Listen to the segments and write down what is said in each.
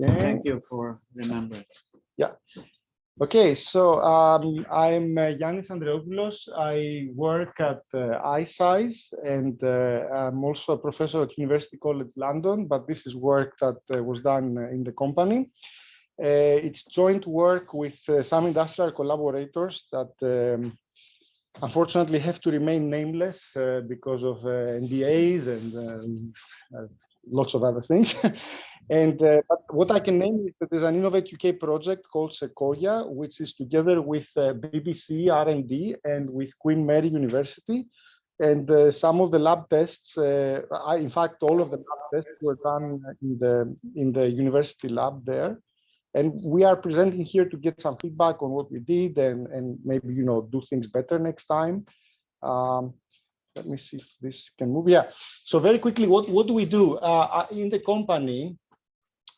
Yeah. Thank you for remembering. Yeah. Okay, so I'm Yannis Andreopoulos. I work at iSize, and I'm also a professor at University College London, but this is work that was done in the company. It's joint work with some industrial collaborators that unfortunately have to remain nameless because of NDAs and lots of other things. And but what I can name is that there's an Innovate UK project called Sequoia, which is together with BBC R&D and with Queen Mary University. And some of the lab tests, in fact, all of the lab tests were done in the university lab there. And we are presenting here to get some feedback on what we did and maybe, you know, do things better next time. Let me see if this can move. Yeah. So very quickly, what do we do in the company?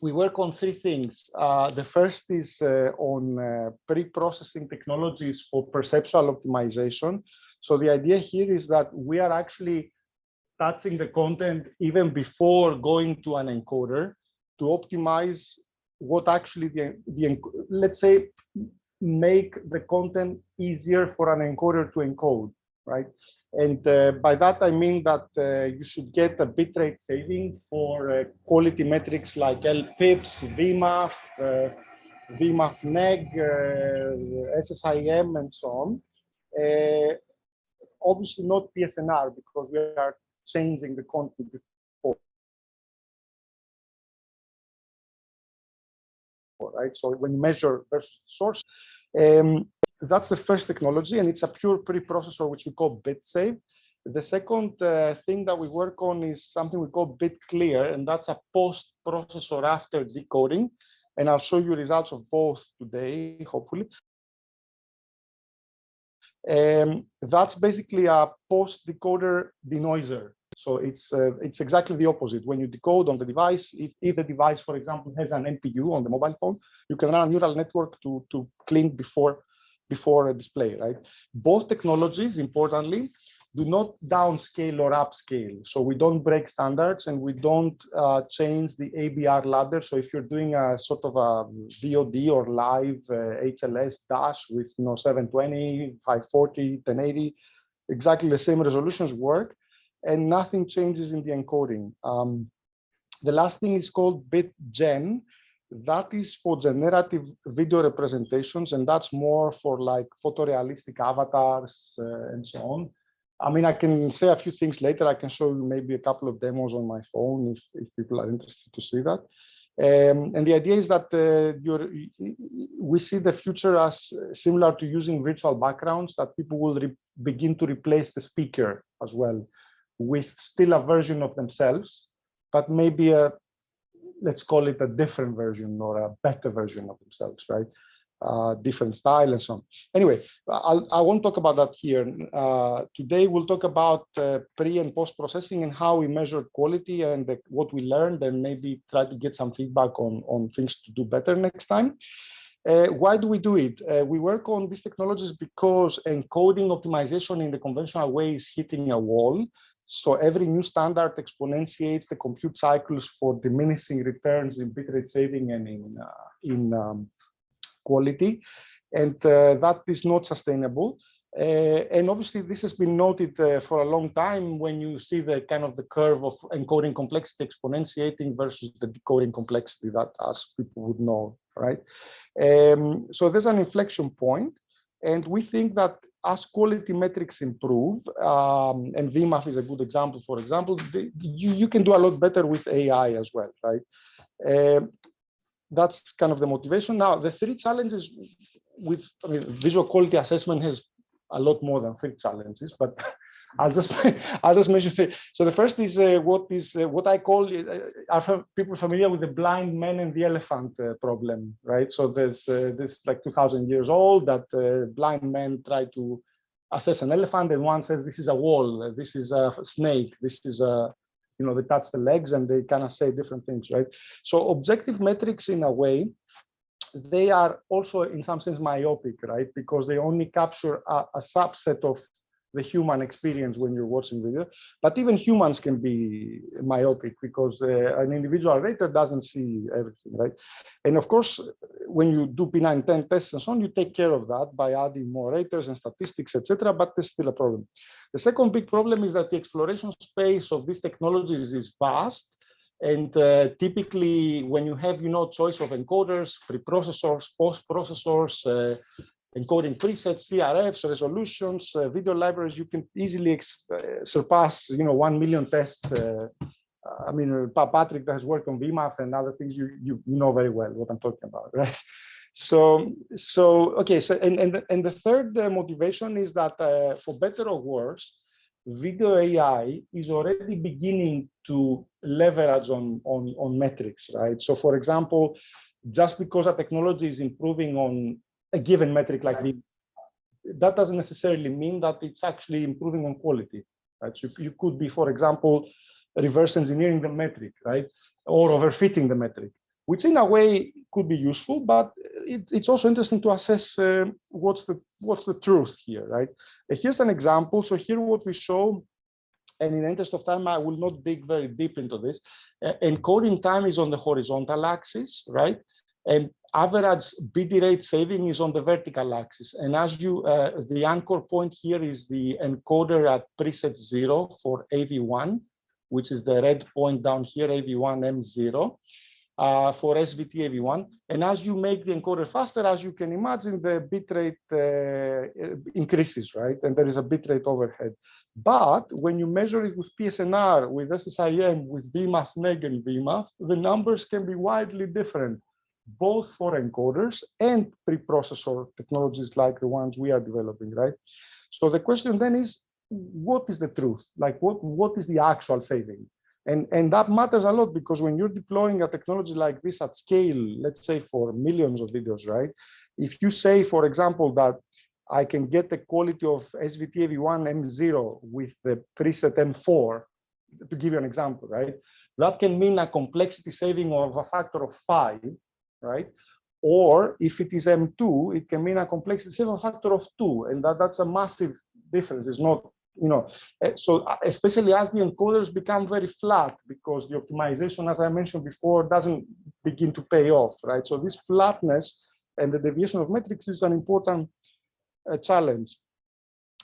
We work on three things. The first is on pre-processing technologies for perceptual optimization. So the idea here is that we are actually touching the content even before going to an encoder to optimize what actually let's say, make the content easier for an encoder to encode, right? And by that, I mean that you should get a bitrate saving for quality metrics like LPIPS, VMAF, VMAF-neg, SSIM, and so on. Obviously not PSNR, because we are changing the content before. Right? So when you measure versus source, that's the first technology, and it's a pure preprocessor, which we call BitSave. The second thing that we work on is something we call BitClear, and that's a post-processor after decoding. And I'll show you results of both today, hopefully. That's basically a post-decoder denoiser. So it's exactly the opposite. When you decode on the device, if the device, for example, has an NPU on the mobile phone, you can run a neural network to clean before a display, right? Both technologies, importantly, do not downscale or upscale. So we don't break standards and we don't change the ABR ladder. So if you're doing a sort of a VOD or live HLS dash with 720, 540, 1080, exactly the same resolutions work, and nothing changes in the encoding. The last thing is called BitGen. That is for generative video representations, and that's more for like photorealistic avatars and so on. I mean, I can say a few things later. I can show you maybe a couple of demos on my phone if people are interested to see that. And the idea is that we see the future as similar to using virtual backgrounds, that people will begin to replace the speaker as well with still a version of themselves, but maybe let's call it a different version or a better version of themselves, right? Different style and so on. Anyway, I won't talk about that here. Today, we'll talk about pre and post processing and how we measure quality and what we learned, and maybe try to get some feedback on things to do better next time. Why do we do it? We work on these technologies because encoding optimization in the conventional way is hitting a wall. So every new standard exponentiates the compute cycles for diminishing returns in bitrate saving and in quality, and that is not sustainable. And obviously, this has been noted for a long time when you see the kind of the curve of encoding complexity exponentiating versus the decoding complexity, that as people would know, right? So there's an inflection point, and we think that as quality metrics improve, and VMAF is a good example, for example, you can do a lot better with AI as well, right? That's kind of the motivation. Now, the three challenges with visual quality assessment has a lot more than three challenges, but I'll just mention three. So the first is what I call, are people familiar with the blind man and the elephant problem, right? So there's this like 2,000 years old that blind men try to assess an elephant, and one says this is a wall, this is a snake, this is a, they touch the legs, and they kind of say different things, right? So objective metrics, in a way, they are also in some sense myopic, right? Because they only capture a subset of the human experience when you're watching video. But even humans can be myopic because an individual rater doesn't see everything, right? And of course, when you do P910 tests and so on, you take care of that by adding more raters and statistics, etc. But there's still a problem. The second big problem is that the exploration space of these technologies is vast. And typically, when you have, choice of encoders, preprocessors, post-processors, encoding presets, CRFs, resolutions, video libraries, you can easily surpass, 1 million tests. Patrick that has worked on VMAF and other things, you know very well what I'm talking about, right? So and the third motivation is that for better or worse, video AI is already beginning to leverage on metrics, right? So for example, just because a technology is improving on a given metric like this, that doesn't necessarily mean that it's actually improving on quality, right? So you could be, for example, reverse engineering the metric, right? Or overfitting the metric, which in a way could be useful, but it's also interesting to assess what's the truth here, right? Here's an example. So here what we show, and in the interest of time, I will not dig very deep into this. Encoding time is on the horizontal axis, right? And average BD rate saving is on the vertical axis. And as the anchor point here is the encoder at preset 0 for AV1, which is the red point down here, AV1 M0 for SVT AV1. And as you make the encoder faster, as you can imagine, the bitrate increases, right? And there is a bitrate overhead. But when you measure it with PSNR, with SSIM, with VMAF, neg, and VMAF, the numbers can be widely different, both for encoders and preprocessor technologies like the ones we are developing, right? So the question then is, what is the truth? Like, what is the actual saving? And that matters a lot, because when you're deploying a technology like this at scale, let's say for millions of videos, right? If you say, for example, that I can get the quality of SVT AV1 M0 with the preset M4, to give you an example, right? That can mean a complexity saving of a factor of 5, right? Or if it is M2, it can mean a complexity saving factor of 2, and that's a massive difference. It's not, so especially as the encoders become very flat, because the optimization, as I mentioned before, doesn't begin to pay off, right? So this flatness and the deviation of metrics is an important challenge.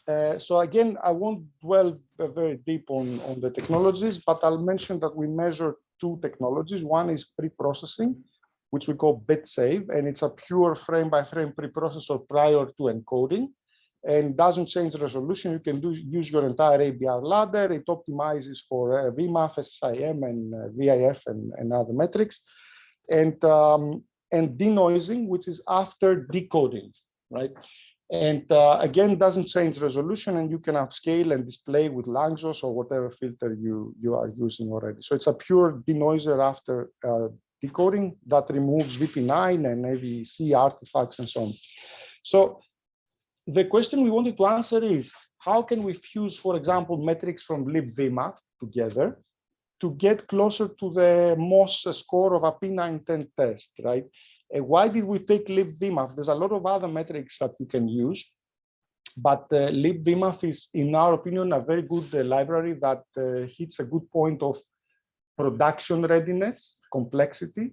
So again, I won't dwell very deep on the technologies, but I'll mention that we measure two technologies. One is preprocessing, which we call bit save, and it's a pure frame-by-frame preprocessor prior to encoding, and doesn't change the resolution. You can use your entire ABR ladder. It optimizes for VMAF, SSIM, and VIF, and other metrics, and denoising, which is after decoding, right? And again, doesn't change resolution, and you can upscale and display with Lanczos or whatever filter you are using already. So it's a pure denoiser after decoding that removes VP9 and AVC artifacts and so on. So the question we wanted to answer is, how can we fuse, for example, metrics from libVMAF together to get closer to the MOS score of a P910 test, right? And why did we pick libVMAF? There's a lot of other metrics that you can use, but libVMAF is, in our opinion, a very good library that hits a good point of production readiness, complexity,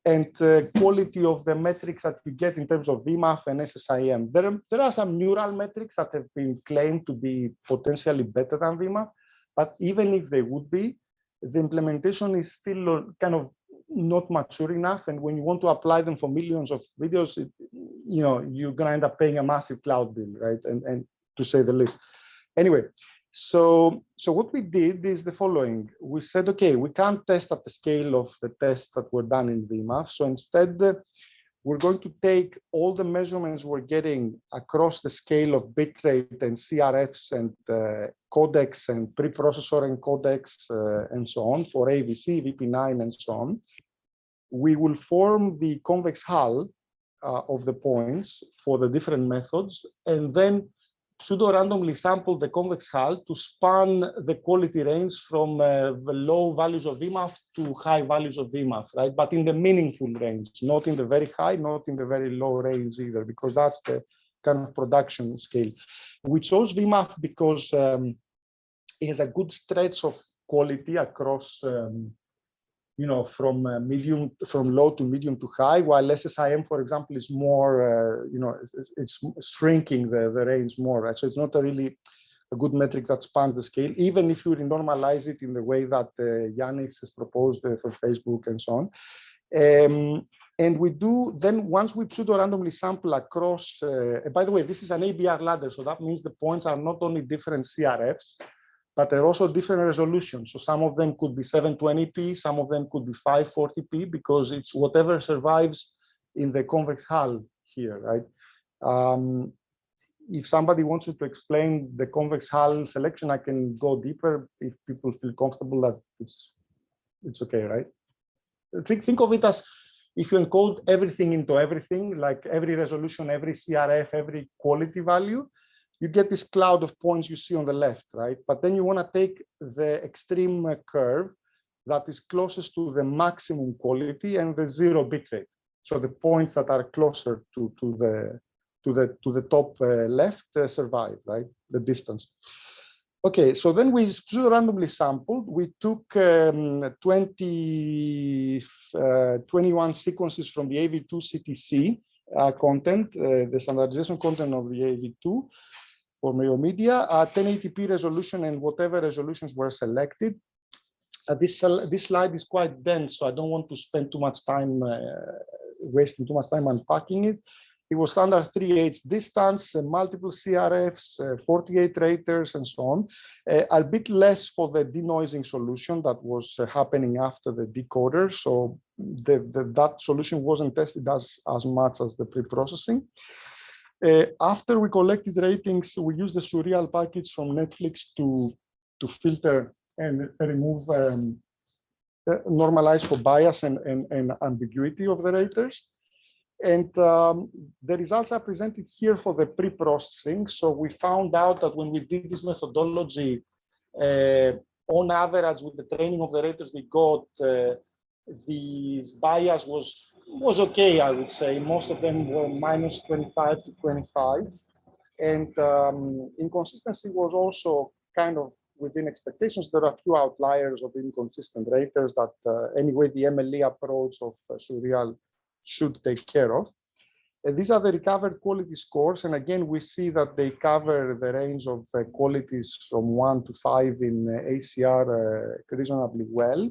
and quality of the metrics that we get in terms of VMAF and SSIM. There are some neural metrics that have been claimed to be potentially better than VMAF, but even if they would be, the implementation is still kind of not mature enough. And when you want to apply them for millions of videos, you're going to end up paying a massive cloud bill, right? And to say the least. Anyway, so what we did is the following. We said, okay, we can't test at the scale of the tests that were done in VMAF. So instead, we're going to take all the measurements we're getting across the scale of bitrate and CRFs and codecs and preprocessor and codecs and so on for AVC, VP9 and so on. We will form the convex hull of the points for the different methods, and then pseudo-randomly sample the convex hull to span the quality range from the low values of VMAF to high values of VMAF, right? But in the meaningful range, not in the very high, not in the very low range either, because that's the kind of production scale. We chose VMAF because it has a good stretch of quality across, from low to medium to high, while SSIM, for example, is more, it's shrinking the range more, right? So it's not really a good metric that spans the scale, even if you normalize it in the way that Yanis has proposed for Facebook and so on. And we do, then once we pseudo-randomly sample across, by the way, this is an ABR ladder, so that means the points are not only different CRFs, but they're also different resolutions. So some of them could be 720p, some of them could be 540p, because it's whatever survives in the convex hull here, right? If somebody wants to explain the convex hull selection, I can go deeper if people feel comfortable that it's okay, right? Think of it as if you encode everything into everything, like every resolution, every CRF, every quality value, you get this cloud of points you see on the left, right? But then you want to take the extreme curve that is closest to the maximum quality and the 0 bitrate. So the points that are closer to the top left survive, right? The distance. Okay, so then we randomly sampled. We took 21 sequences from the AV2 CTC content, the standardization content of the AV2 for Mayo Media, 1080p resolution and whatever resolutions were selected. This slide is quite dense, so I don't want to spend too much time wasting too much time unpacking it. It was standard 3/8 distance, multiple CRFs, 48 raters, and so on. A bit less for the denoising solution that was happening after the decoder. So that solution wasn't tested as much as the pre-processing. After we collected ratings, we used the Surreal package from Netflix to filter and remove, normalize for bias and ambiguity of the raters. And the results are presented here for the pre-processing. So we found out that when we did this methodology, on average, with the training of the raters we got, the bias was okay, I would say. Most of them were minus 25 to 25. And inconsistency was also kind of within expectations. There are a few outliers of inconsistent raters that anyway, the MLE approach of Surreal should take care of. These are the recovered quality scores. And again, we see that they cover the range of qualities from 1 to 5 in ACR reasonably well.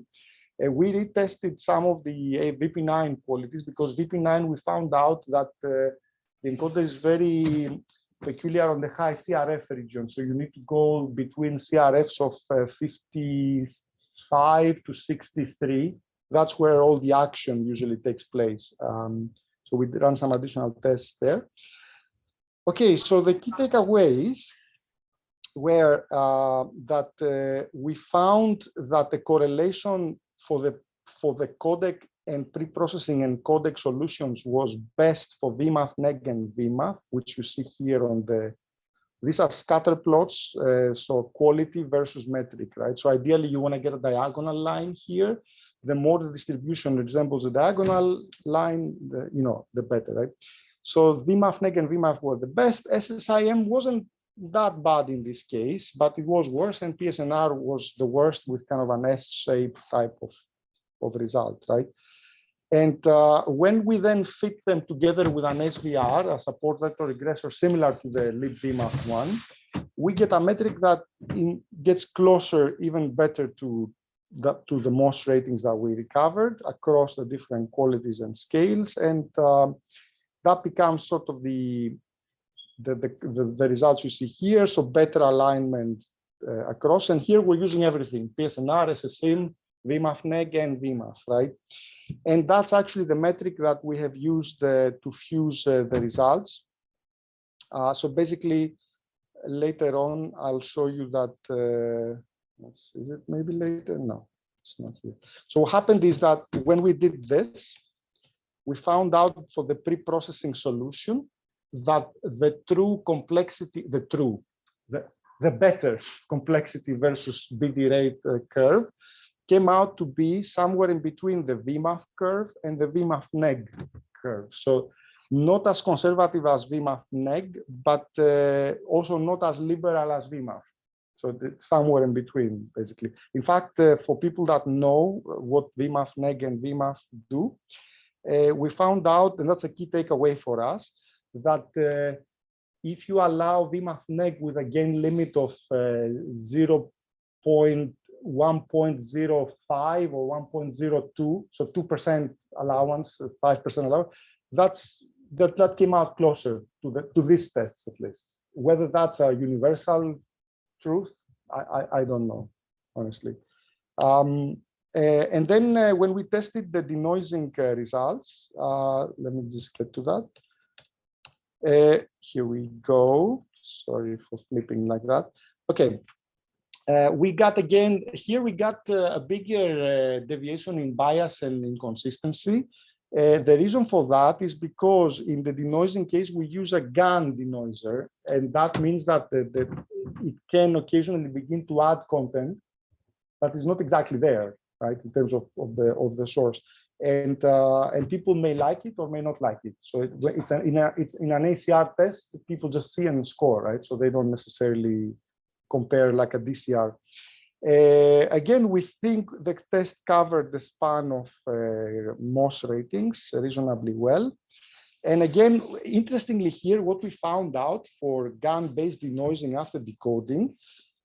We retested some of the VP9 qualities because VP9, we found out that the encoder is very peculiar on the high CRF region. So you need to go between CRFs of 55 to 63. That's where all the action usually takes place. So we run some additional tests there. Okay, so the key takeaways were that we found that the correlation for the codec and pre-processing and codec solutions was best for VMAF, neg, and VMAF, which you see here on these are scatter plots, so quality versus metric, right? So ideally, you want to get a diagonal line here. The more the distribution resembles a diagonal line, the better, right? So VMAF, neg, and VMAF were the best. SSIM wasn't that bad in this case, but it was worse, and PSNR was the worst with kind of an S-shaped type of result, right? And when we then fit them together with an SVR, a support vector regressor similar to the libVMAF one, we get a metric that gets closer, even better to the most ratings that we recovered across the different qualities and scales. And that becomes sort of the results you see here. So better alignment across. And here we're using everything, PSNR, SSIM, VMAF, neg, and VMAF, right? And that's actually the metric that we have used to fuse the results. So basically, later on, I'll show you that, is it maybe later? No, it's not here. So what happened is that when we did this, we found out for the pre-processing solution that the true complexity, the better complexity versus BD rate curve came out to be somewhere in between the VMAF curve and the VMAF neg curve. So not as conservative as VMAF-neg, but also not as liberal as VMAF. So it's somewhere in between, basically. In fact, for people that know what VMAF-neg and VMAF do, we found out, and that's a key takeaway for us, that if you allow VMAF-neg with a gain limit of 0.1.05 or 1.02, so 2% allowance, 5% allowance, that came out closer to this test, at least. Whether that's a universal truth, I don't know, honestly. And then when we tested the denoising results, let me just get to that. Here we go. Sorry for flipping like that. Okay. We got again, here we got a bigger deviation in bias and inconsistency. The reason for that is because in the denoising case, we use a GAN denoiser, and that means that it can occasionally begin to add content that is not exactly there, right, in terms of the source. And people may like it or may not like it. So it's in an ACR test, people just see and score, right? So they don't necessarily compare like a DCR. Again, we think the test covered the span of MOS ratings reasonably well. And again, interestingly here, what we found out for GAN-based denoising after decoding,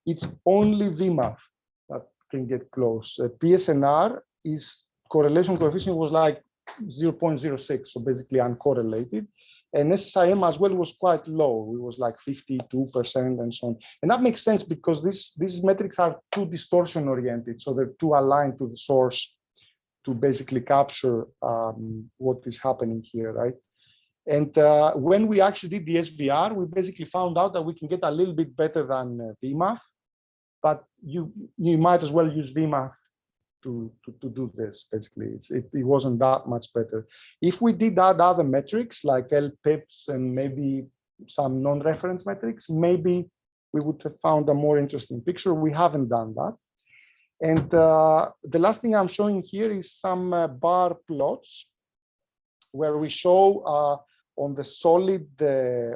it's only VMAF that can get close. PSNR is correlation coefficient was like 0.06, so basically uncorrelated. And SSIM as well was quite low. It was like 52% and so on. And that makes sense because these metrics are too distortion oriented. So they're too aligned to the source to basically capture what is happening here, right? And when we actually did the SVR, we basically found out that we can get a little bit better than VMAF, but you might as well use VMAF to do this. Basically, it wasn't that much better. If we did add other metrics like LPIPs and maybe some non-reference metrics, maybe we would have found a more interesting picture. We haven't done that. And the last thing I'm showing here is some bar plots where we show on the solid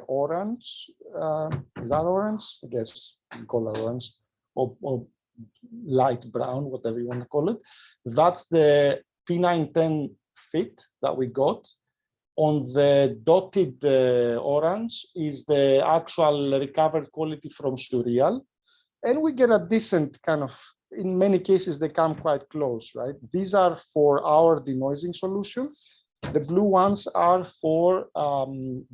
orange, is that orange? I guess you can call it orange, or light brown, whatever you want to call it. That's the P910 fit that we got. On the dotted orange is the actual recovered quality from Surreal. And we get a decent kind of, in many cases, they come quite close, right? These are for our denoising solution. The blue ones are for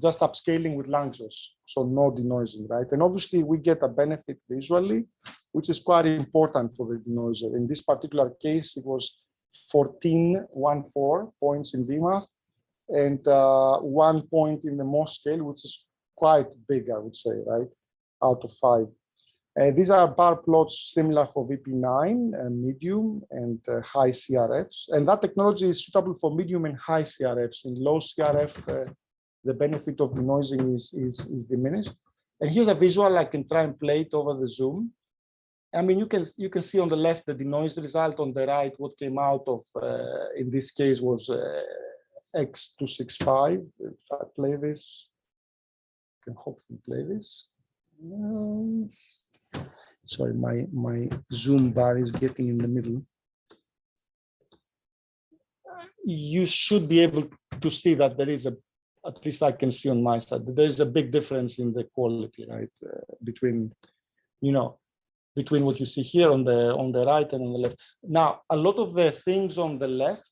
just upscaling with Lanczos, so no denoising, right? And obviously we get a benefit visually, which is quite important for the denoiser. In this particular case, it was 14.14 points in VMAF and 1 point in the MOS scale, which is quite big, I would say, right? Out of 5. These are bar plots similar for VP9, medium and high CRFs. And that technology is suitable for medium and high CRFs. In low CRF, the benefit of denoising is diminished. And here's a visual I can try and play it over the Zoom. I mean, you can see on the left the denoised result, on the right what came out of, in this case, was X265. If I play this, I can hopefully play this. Sorry, my Zoom bar is getting in the middle. You should be able to see that there is at least I can see on my side, there is a big difference in the quality, right? Between what you see here on the right and on the left. Now, a lot of the things on the left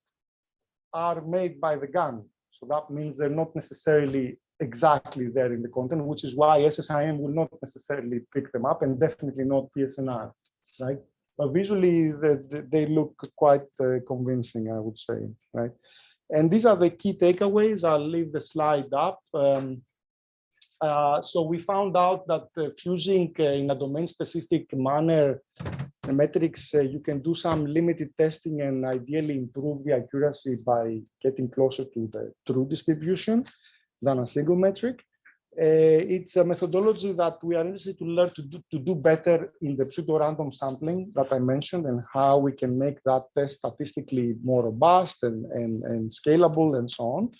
are made by the GAN. So that means they're not necessarily exactly there in the content, which is why SSIM will not necessarily pick them up, and definitely not PSNR, right? But visually, they look quite convincing, I would say, right? And these are the key takeaways. I'll leave the slide up. So we found out that fusing in a domain-specific manner the metrics, you can do some limited testing and ideally improve the accuracy by getting closer to the true distribution than a single metric. It's a methodology that we are interested to learn to do better in the pseudo-random sampling that I mentioned, and how we can make that test statistically more robust and scalable and so on.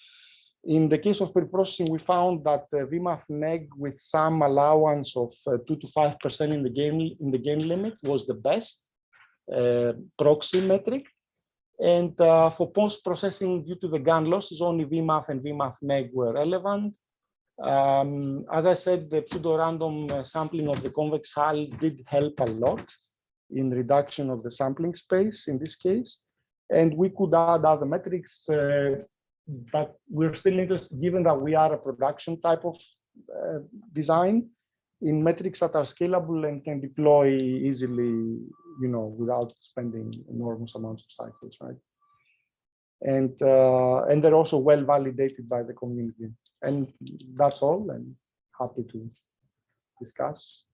In the case of pre-processing, we found that VMAF neg with some allowance of 2 to 5% in the gain limit was the best proxy metric. And for post-processing, due to the GAN losses, only VMAF and VMAF neg were relevant. As I said, the pseudo-random sampling of the convex hull did help a lot in reduction of the sampling space in this case. And we could add other metrics, but we're still interested, given that we are a production type of design, in metrics that are scalable and can deploy easily, without spending enormous amounts of cycles, right? And they're also well validated by the community. And that's all. I'm happy to discuss.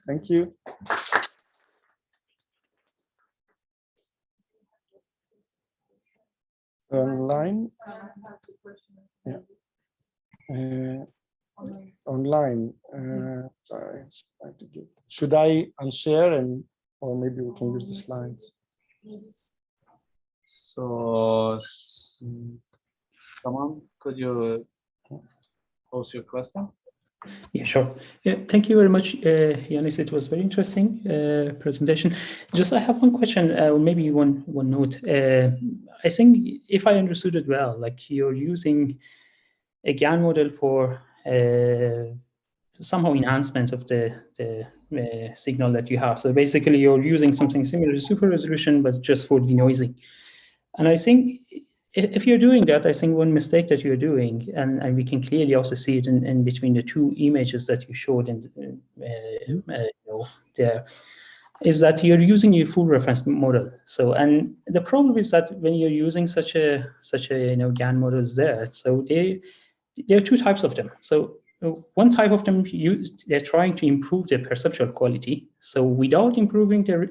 Thank you. Online. Yeah. Online. Sorry. Should I unshare or maybe we can use the slides? So, someone, could you pose your question? Yeah, sure. Yeah, thank you very much, Yanis. It was very interesting presentation. Just I have one question, or maybe one note. I think if I understood it well, like you're using a GAN model for somehow enhancement of the signal that you have. So basically, you're using something similar to super resolution, but just for denoising. And I think if you're doing that, I think one mistake that you're doing, and we can clearly also see it in between the two images that you showed in there, is that you're using your full reference model. So, and the problem is that when you're using such a GAN models there, so there are two types of them. So one type of them, they're trying to improve their perceptual quality. So without improving the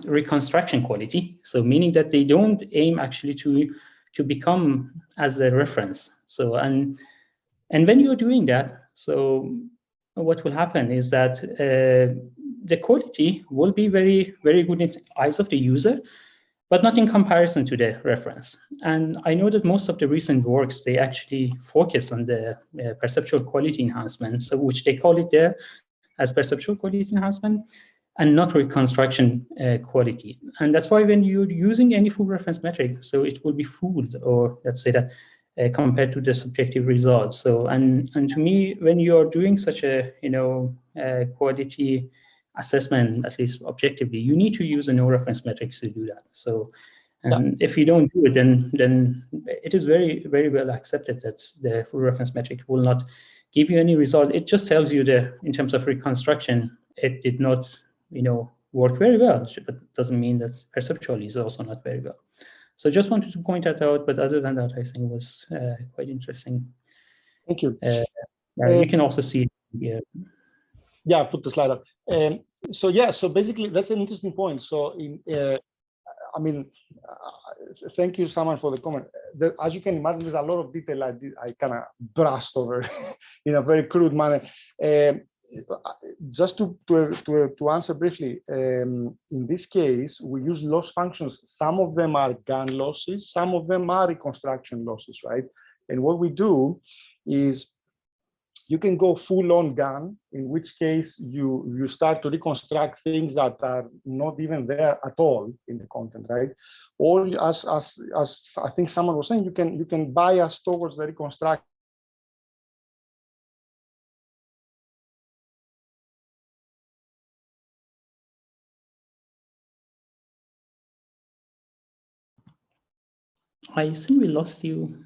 reconstruction quality, so meaning that they don't aim actually to become as the reference. So and when you're doing that, so what will happen is that the quality will be very, very good in the eyes of the user, but not in comparison to the reference. And I know that most of the recent works, they actually focus on the perceptual quality enhancement, so which they call it there as perceptual quality enhancement, and not reconstruction quality. And that's why when you're using any full reference metric, so it will be fooled, or let's say that compared to the subjective results. So, and to me, when you're doing such a, quality assessment, at least objectively, you need to use a no reference metrics to do that. So, if you don't do it, then it is very, very well accepted that the full reference metric will not give you any result. It just tells you that in terms of reconstruction, it did not, work very well, but doesn't mean that perceptually is also not very well. So just wanted to point that out, but other than that, I think it was quite interesting. Thank you. You can also see here. Yeah, put the slide up. So basically, that's an interesting point. So thank you, Saman, for the comment. As you can imagine, there's a lot of detail I kind of brushed over in a very crude manner. Just to answer briefly, in this case, we use loss functions. Some of them are GAN losses, some of them are reconstruction losses, right? And what we do is you can go full on GAN, in which case you start to reconstruct things that are not even there at all in the content, right? Or as I think someone was saying, you can bias towards the reconstruction. I think we lost you.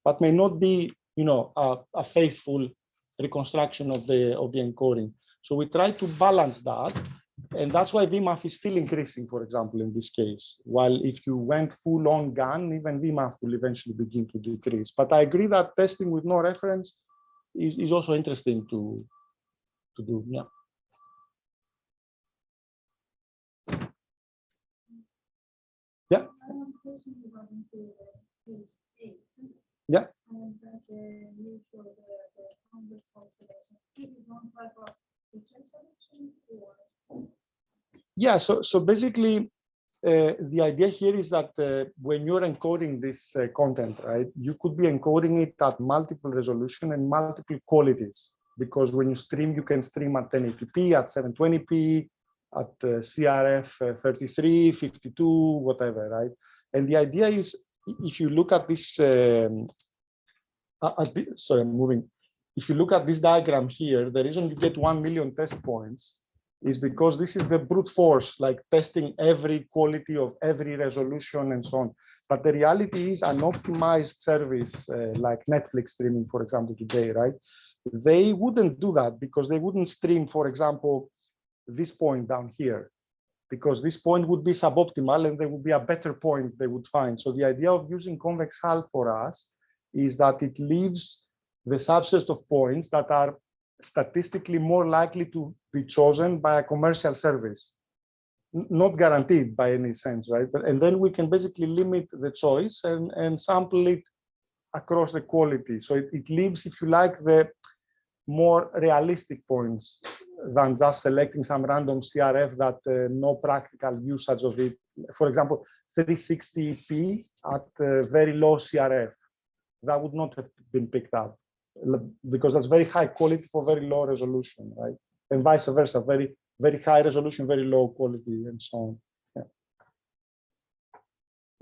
But may not be, a faithful reconstruction of the encoding. So we try to balance that, and that's why VMAF is still increasing, for example, in this case. While if you went full on GAN, even VMAF will eventually begin to decrease. But I agree that testing with no reference is also interesting to do. Yeah. Yeah. Yeah. Yeah. So basically, the idea here is that when you're encoding this content, right, you could be encoding it at multiple resolution and multiple qualities, because when you stream, you can stream at 1080p, at 720p, at CRF 33, 52, whatever, right? And the idea is, if you look at this, sorry, I'm moving. If you look at this diagram here, the reason you get 1 million test points is because this is the brute force, like testing every quality of every resolution and so on. But the reality is an optimized service like Netflix streaming, for example, today, right? They wouldn't do that because they wouldn't stream, for example, this point down here, because this point would be suboptimal and there would be a better point they would find. So the idea of using convex hull for us is that it leaves the subset of points that are statistically more likely to be chosen by a commercial service, not guaranteed by any sense, right? But and then we can basically limit the choice and sample it across the quality. So it leaves, if you like, the more realistic points than just selecting some random CRF that no practical usage of it. For example, 360p at very low CRF, that would not have been picked up, because that's very high quality for very low resolution, right? And vice versa, very, very high resolution, very low quality, and so on. Yeah.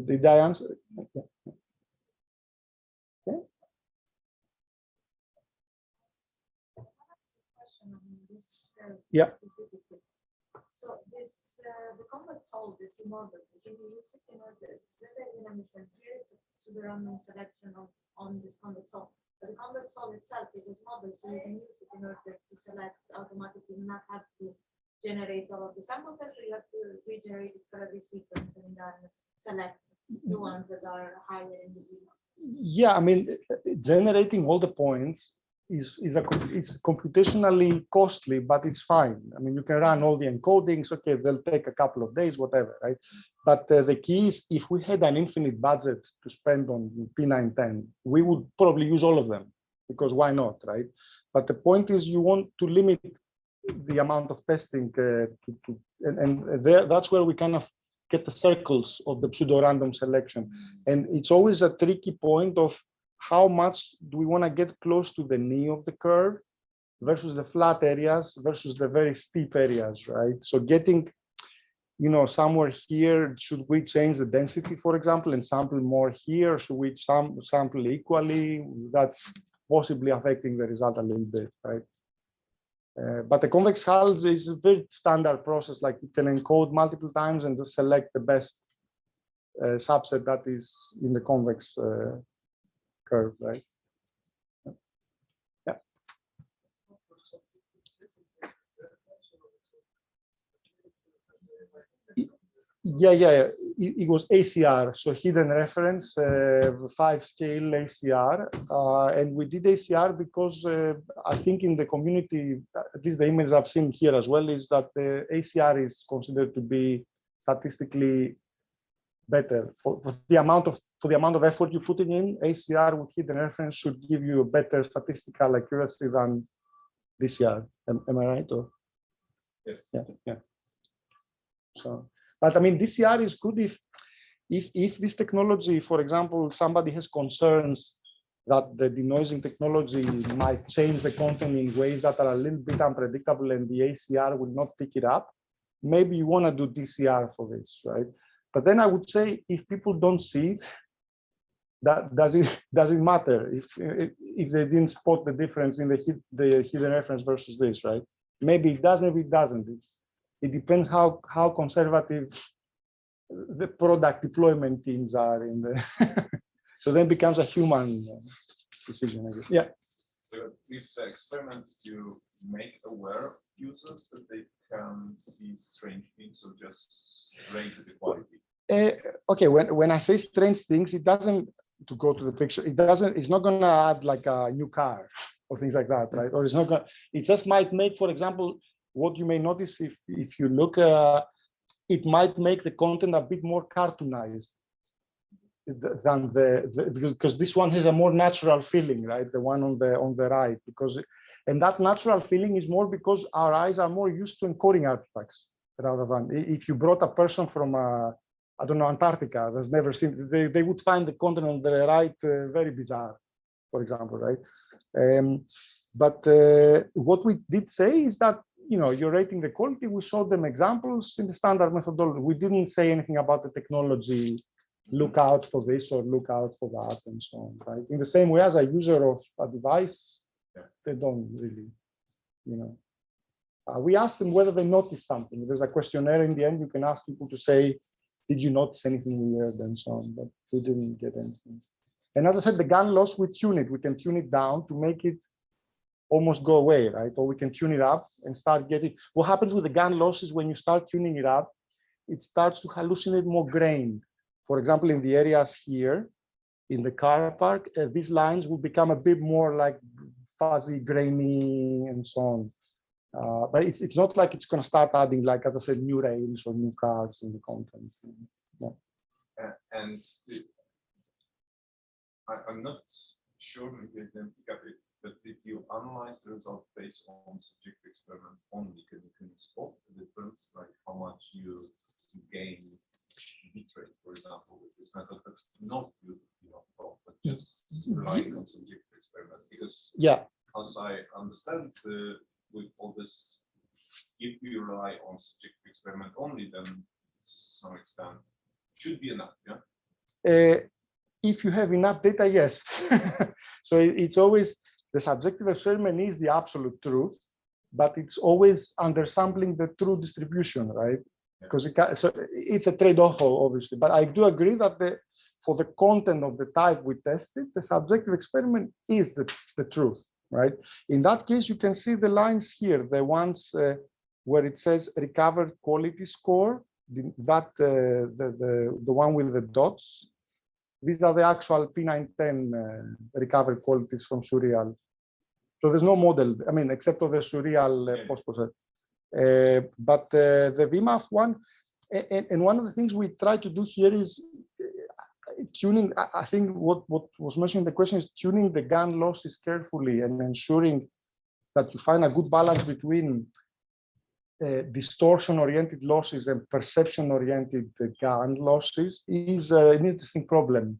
Did I answer? Yeah. Okay. Yeah. So this the convex hull that you modeled, did you use it in order to here it's a pseudo-random selection on this convex hull. But the convex hull itself is this model, so you can use it in order to select automatically, not have to generate all of the sample tests, or you have to regenerate it for every sequence and then select the ones that are higher in the genome. Yeah, I mean, generating all the points is computationally costly, but it's fine. I mean, you can run all the encodings. Okay, they'll take a couple of days, whatever, right? But the key is, if we had an infinite budget to spend on P910, we would probably use all of them, because why not, right? But the point is, you want to limit the amount of testing that's where we kind of get the circles of the pseudo-random selection. And it's always a tricky point of how much do we want to get close to the knee of the curve versus the flat areas versus the very steep areas, right? So getting, you know, somewhere here, should we change the density, for example, and sample more here? Should we sample equally? That's possibly affecting the result a little bit, right? But the convex hull is a very standard process. Like, you can encode multiple times and just select the best subset that is in the convex curve, right? Yeah. Yeah. It was ACR, so hidden reference, 5-scale ACR, and we did ACR because I think in the community, at least the image I've seen here as well, is that the ACR is considered to be statistically better for the amount of effort you're putting in. ACR with hidden reference should give you a better statistical accuracy than DCR. Am I right? Or? Yes. Yeah. So, but I mean, DCR is good if this technology, for example, somebody has concerns that the denoising technology might change the content in ways that are a little bit unpredictable and the ACR will not pick it up. Maybe you want to do DCR for this, right? But then I would say, if people don't see it, that does it matter if they didn't spot the difference in the hidden reference versus this, right? Maybe it does, maybe it doesn't. It depends how conservative the product deployment teams are in the so then it becomes a human decision, I guess. Yeah. So if the experiment you make aware of users that they can see strange things, or just rate the quality? Okay, when I say strange things, it doesn't, to go to the picture, it's not gonna add like a new car or things like that, right? Or it's not gonna, it just might make, for example, what you may notice if you look, it might make the content a bit more cartoonized than because this one has a more natural feeling, right? The one on the right, and that natural feeling is more because our eyes are more used to encoding artifacts rather than if you brought a person from a I don't know, Antarctica. There's never seen, they would find the content on the right very bizarre, for example, right? But what we did say is that, you're rating the quality. We showed them examples in the standard methodology. We didn't say anything about the technology, look out for this or look out for that and so on, right? In the same way as a user of a device, they don't really, we asked them whether they noticed something. There's a questionnaire in the end. You can ask people to say, did you notice anything weird and so on, but we didn't get anything. And as I said, the GAN loss, we tune it. We can tune it down to make it almost go away, right? Or we can tune it up and start getting, what happens with the GAN loss is when you start tuning it up, it starts to hallucinate more grain. For example, in the areas here, in the car park, these lines will become a bit more like fuzzy, grainy, and so on. But it's not like it's going to start adding, like, as I said, new rails or new cars in the content. Yeah. And I'm not sure if you didn't pick up it, but did you analyze the result based on subjective experiment only? Can you spot the difference, like how much you gain bitrate, for example, with this method, but not using but just relying on subjective experiment? Because as I understand with all this, if you rely on subjective experiment only, then to some extent should be enough, if you have enough data, yes. So it's always, the subjective experiment is the absolute truth, but it's always undersampling the true distribution, right? Because so it's a trade-off, obviously. But I do agree that for the content of the type we tested, the subjective experiment is the truth, right? In that case, you can see the lines here, the ones where it says recovered quality score, the one with the dots. These are the actual P910 recovered qualities from Surreal. So there's no model, I mean, except for the Surreal post-process. But the VMAF one, and one of the things we try to do here is tuning. I think what was mentioned in the question is tuning the GAN losses carefully and ensuring that you find a good balance between distortion-oriented losses and perception-oriented GAN losses is an interesting problem.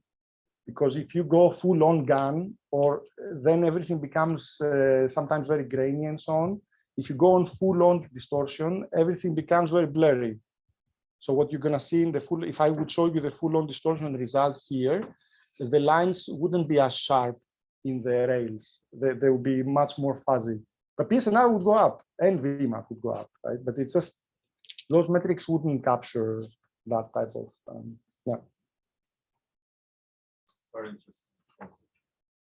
Because if you go full-on GAN, or then everything becomes sometimes very grainy and so on. If you go on full-on distortion, everything becomes very blurry. So what you're gonna see in the full, if I would show you the full-on distortion result here, the lines wouldn't be as sharp in the rails. They would be much more fuzzy. But PSNR would go up and VMAF would go up, right? But it's just, those metrics wouldn't capture that type of, Very interesting.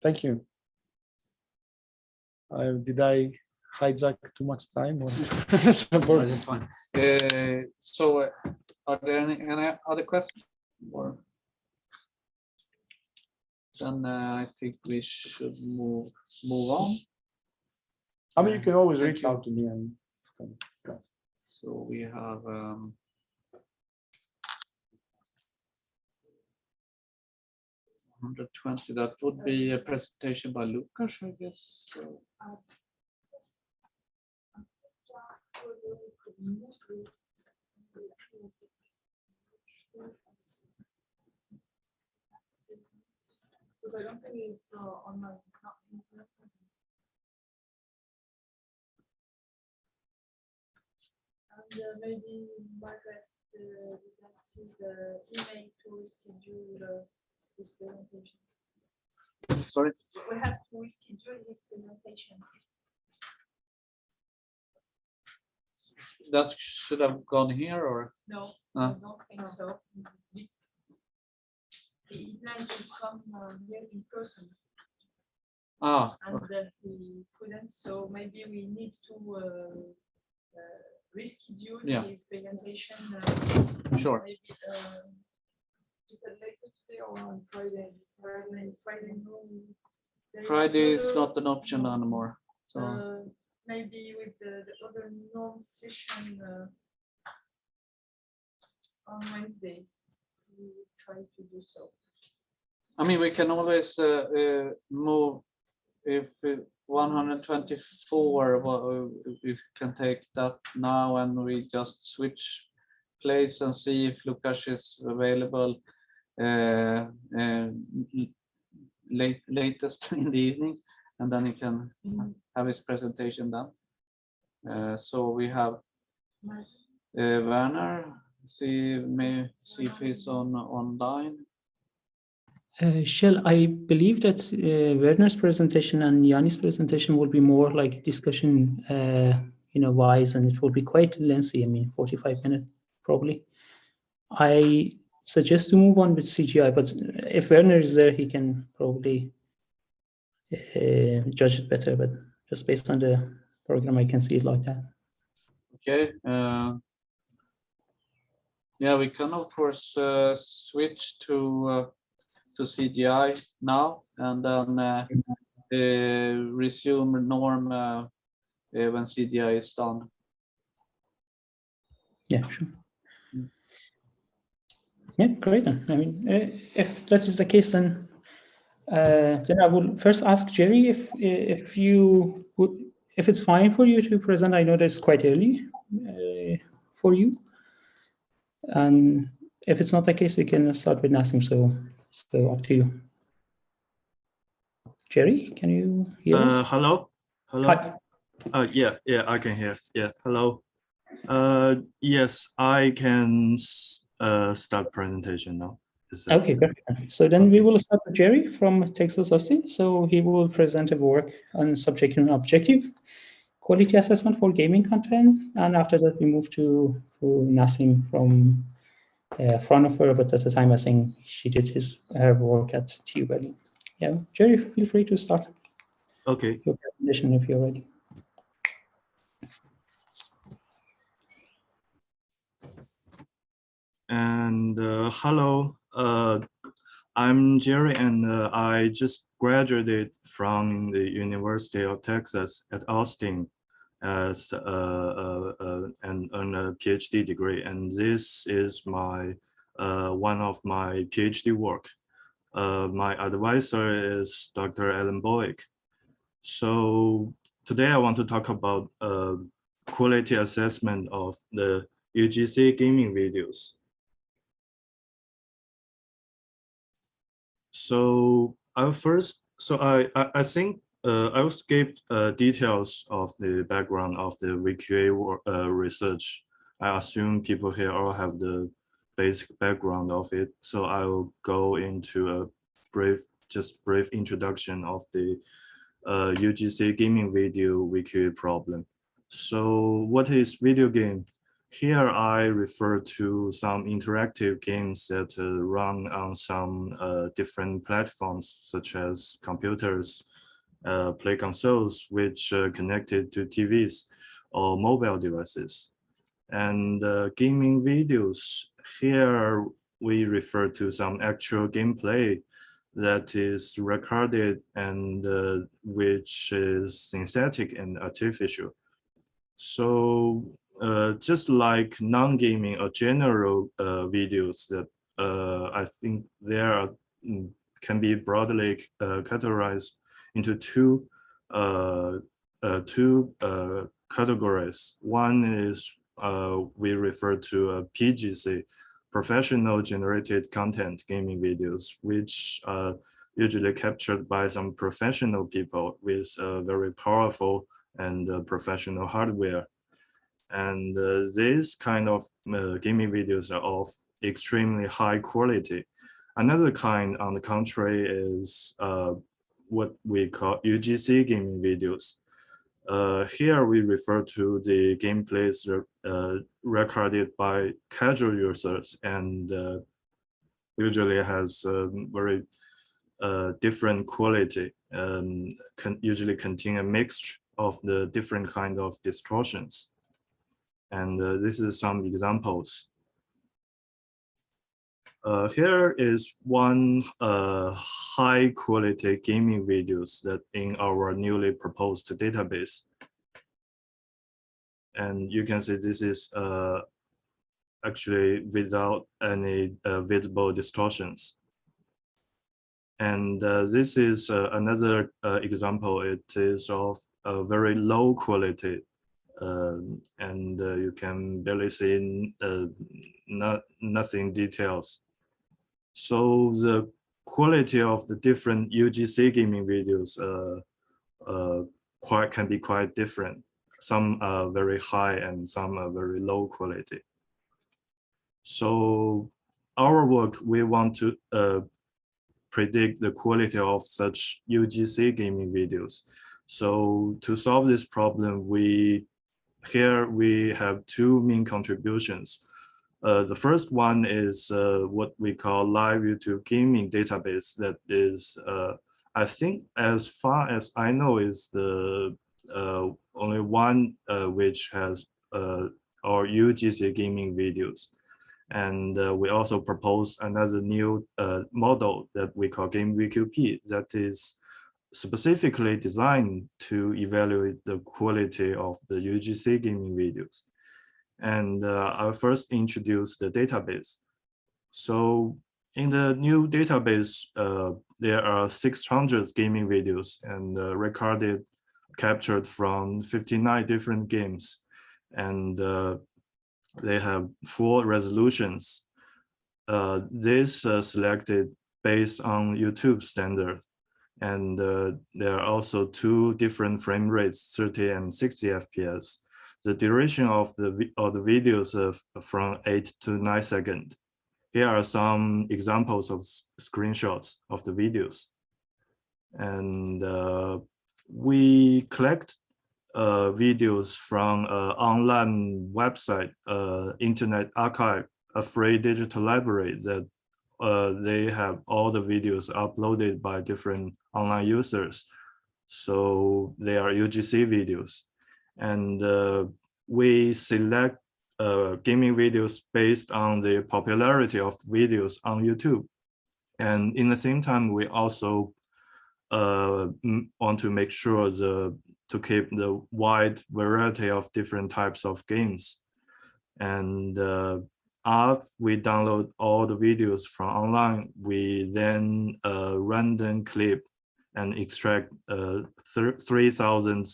Thank you. Did I hijack too much time? Or? That's fine. So, are there any other questions? Or then I think we should move on. I mean, you can always reach out to me and. So we have. 120, that would be a presentation by Lucas, I guess. So. Because I don't think it's on my and maybe Margaret, we can see the email to schedule this presentation. Sorry? We have to reschedule this presentation. That should have gone here, or? No, I don't think so. He planned to come here in person. Ah, And okay. then he couldn't, so maybe we need to reschedule his presentation. Sure. Maybe is it later today or on Friday? Friday noon. Friday is not an option anymore. So maybe with the other norm session on Wednesday, we will try to do so. I mean, we can always move if 124. Well, we can take that now, and we just switch place and see if Lukasz is available latest in the evening, and then he can have his presentation done. So we have Werner. May see if he's online. Shall I believe that Werner's presentation and Yanni's presentation will be more like discussion, wise, and it will be quite lengthy. I mean, 45 minutes probably. I suggest to move on with CGI, but if Werner is there, he can probably judge it better. But just based on the program, I can see it like that. Okay. Yeah, we can of course switch to CGI now, and then resume norm when CGI is done. Yeah, sure. Yeah, great. Then. I mean, if that is the case, then I will first ask Jerry if it's fine for you to present. I know that's quite early for you, and if it's not the case, we can start with Nassim. So up to you. Jerry, can you hear us? Hello. Hi. Yeah, I can hear. Yeah, hello. Yes, I can start presentation now. Okay, perfect. So then we will start with Jerry from Texas Austin. So he will present a work on subjective and objective quality assessment for gaming content, and after that we move to Nassim from Fraunhofer, but at the time I think she did her work at TU Berlin. Yeah, Jerry, feel free to start. Okay. Your presentation if you're ready. And hello, I'm Jerry, and I just graduated from the University of Texas at Austin as and earned a PhD degree, and this is my one of my PhD work. My advisor is Dr. Alan Bowick. So today I want to talk about quality assessment of the UGC gaming videos. So I think I will skip details of the background of the VQA research. I assume people here all have the basic background of it. So I will go into a brief introduction of the UGC gaming video VQA problem. So what is video game? Here I refer to some interactive games that run on some different platforms such as computers, play consoles, which are connected to TVs or mobile devices. And gaming videos, here we refer to some actual gameplay that is recorded and which is synthetic and artificial. So just like non-gaming or general videos that I think there can be broadly categorized into two categories. One is we refer to a PGC, professional generated content gaming videos, which are usually captured by some professional people with very powerful and professional hardware. And these kind of gaming videos are of extremely high quality. Another kind, on the contrary, is what we call UGC gaming videos. Here we refer to the gameplays recorded by casual users and usually has very different quality, usually contain a mixture of the different kind of distortions. And this is some examples. Here is one high quality gaming videos that in our newly proposed database. And you can see this is actually without any visible distortions. And this is another example. It is of a very low quality, and you can barely see nothing details. So the quality of the different UGC gaming videos can be quite different. Some are very high and some are very low quality. So our work, we want to predict the quality of such UGC gaming videos. So to solve this problem, here we have two main contributions. The first one is what we call live YouTube gaming database. That is, I think, as far as I know, is the only one which has our UGC gaming videos. And we also propose another new model that we call Game VQP, that is specifically designed to evaluate the quality of the UGC gaming videos. And I'll first introduce the database. So in the new database, there are 600 gaming videos and captured from 59 different games. And they have 4 resolutions. This selected based on YouTube standard. And there are also 2 different frame rates, 30 and 60 FPS. The duration of the videos from 8 to 9 seconds. Here are some examples of screenshots of the videos. And we collect videos from online website, Internet Archive, a free digital library that they have all the videos uploaded by different online users. So they are UGC videos. And we select gaming videos based on the popularity of videos on YouTube. And in the same time, we also want to make sure to keep the wide variety of different types of games. And after we download all the videos from online, we then random clip and extract 3,000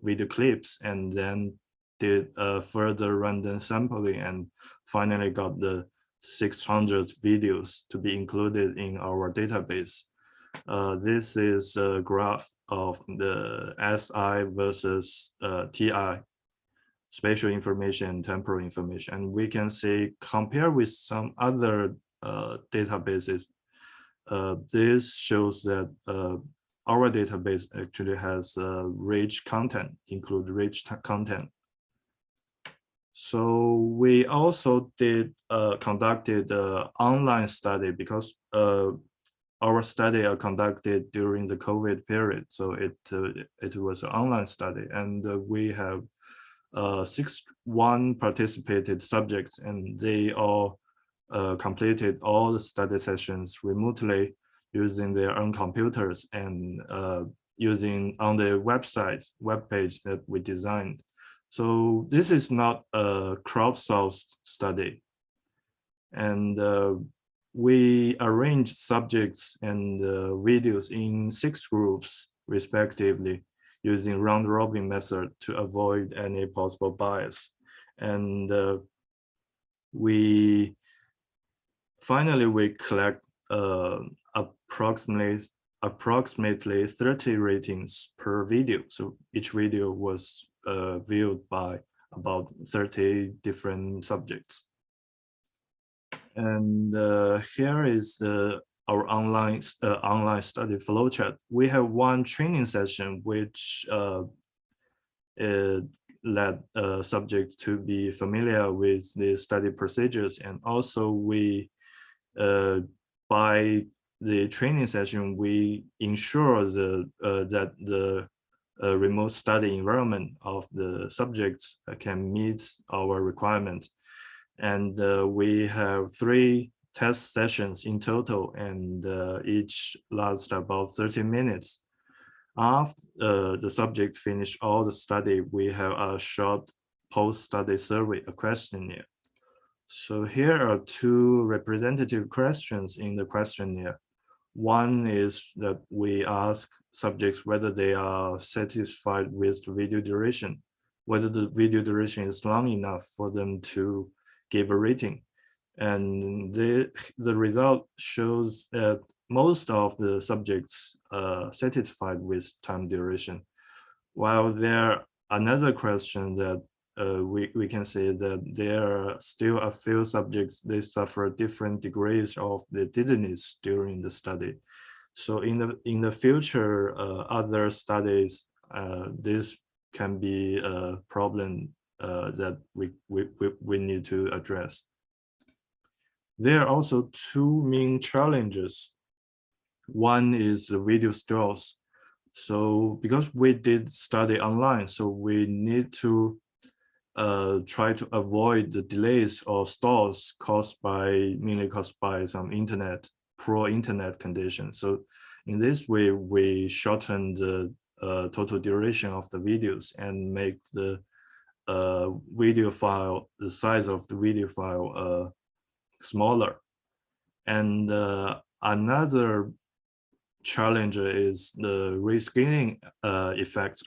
video clips, and then did further random sampling, and finally got the 600 videos to be included in our database. This is a graph of the SI versus TI, spatial information and temporal information. And we can see, compare with some other databases, this shows that our database actually has rich content, include rich content. So we also conducted an online study, because our study are conducted during the COVID period. So it was an online study, and we have 61 participated subjects, and they all completed all the study sessions remotely using their own computers and using on the web page that we designed. So this is not a crowdsourced study. And we arranged subjects and videos in 6 groups respectively, using round robin method to avoid any possible bias. And we collect approximately 30 ratings per video. So each video was viewed by about 30 different subjects. And here is our online study flowchart. We have one training session which led subjects to be familiar with the study procedures, and also we by the training session, we ensure that the remote study environment of the subjects can meet our requirement. And we have 3 test sessions in total, and each lasts about 30 minutes. After the subject finish all the study, we have a short post-study survey, a questionnaire. So here are 2 representative questions in the questionnaire. One is that we ask subjects whether they are satisfied with the video duration, whether the video duration is long enough for them to give a rating. And the result shows that most of the subjects are satisfied with time duration. While there another question that we can say that there are still a few subjects, they suffer different degrees of the dizziness during the study. So in the future, other studies, this can be a problem that we need to address. There are also two main challenges. One is the video stalls. So because we did study online, so we need to try to avoid the delays or stalls mainly caused by some poor internet conditions. So in this way, we shorten the total duration of the videos and make the video file, the size of the video file smaller. And another challenge is the rescaling artifacts.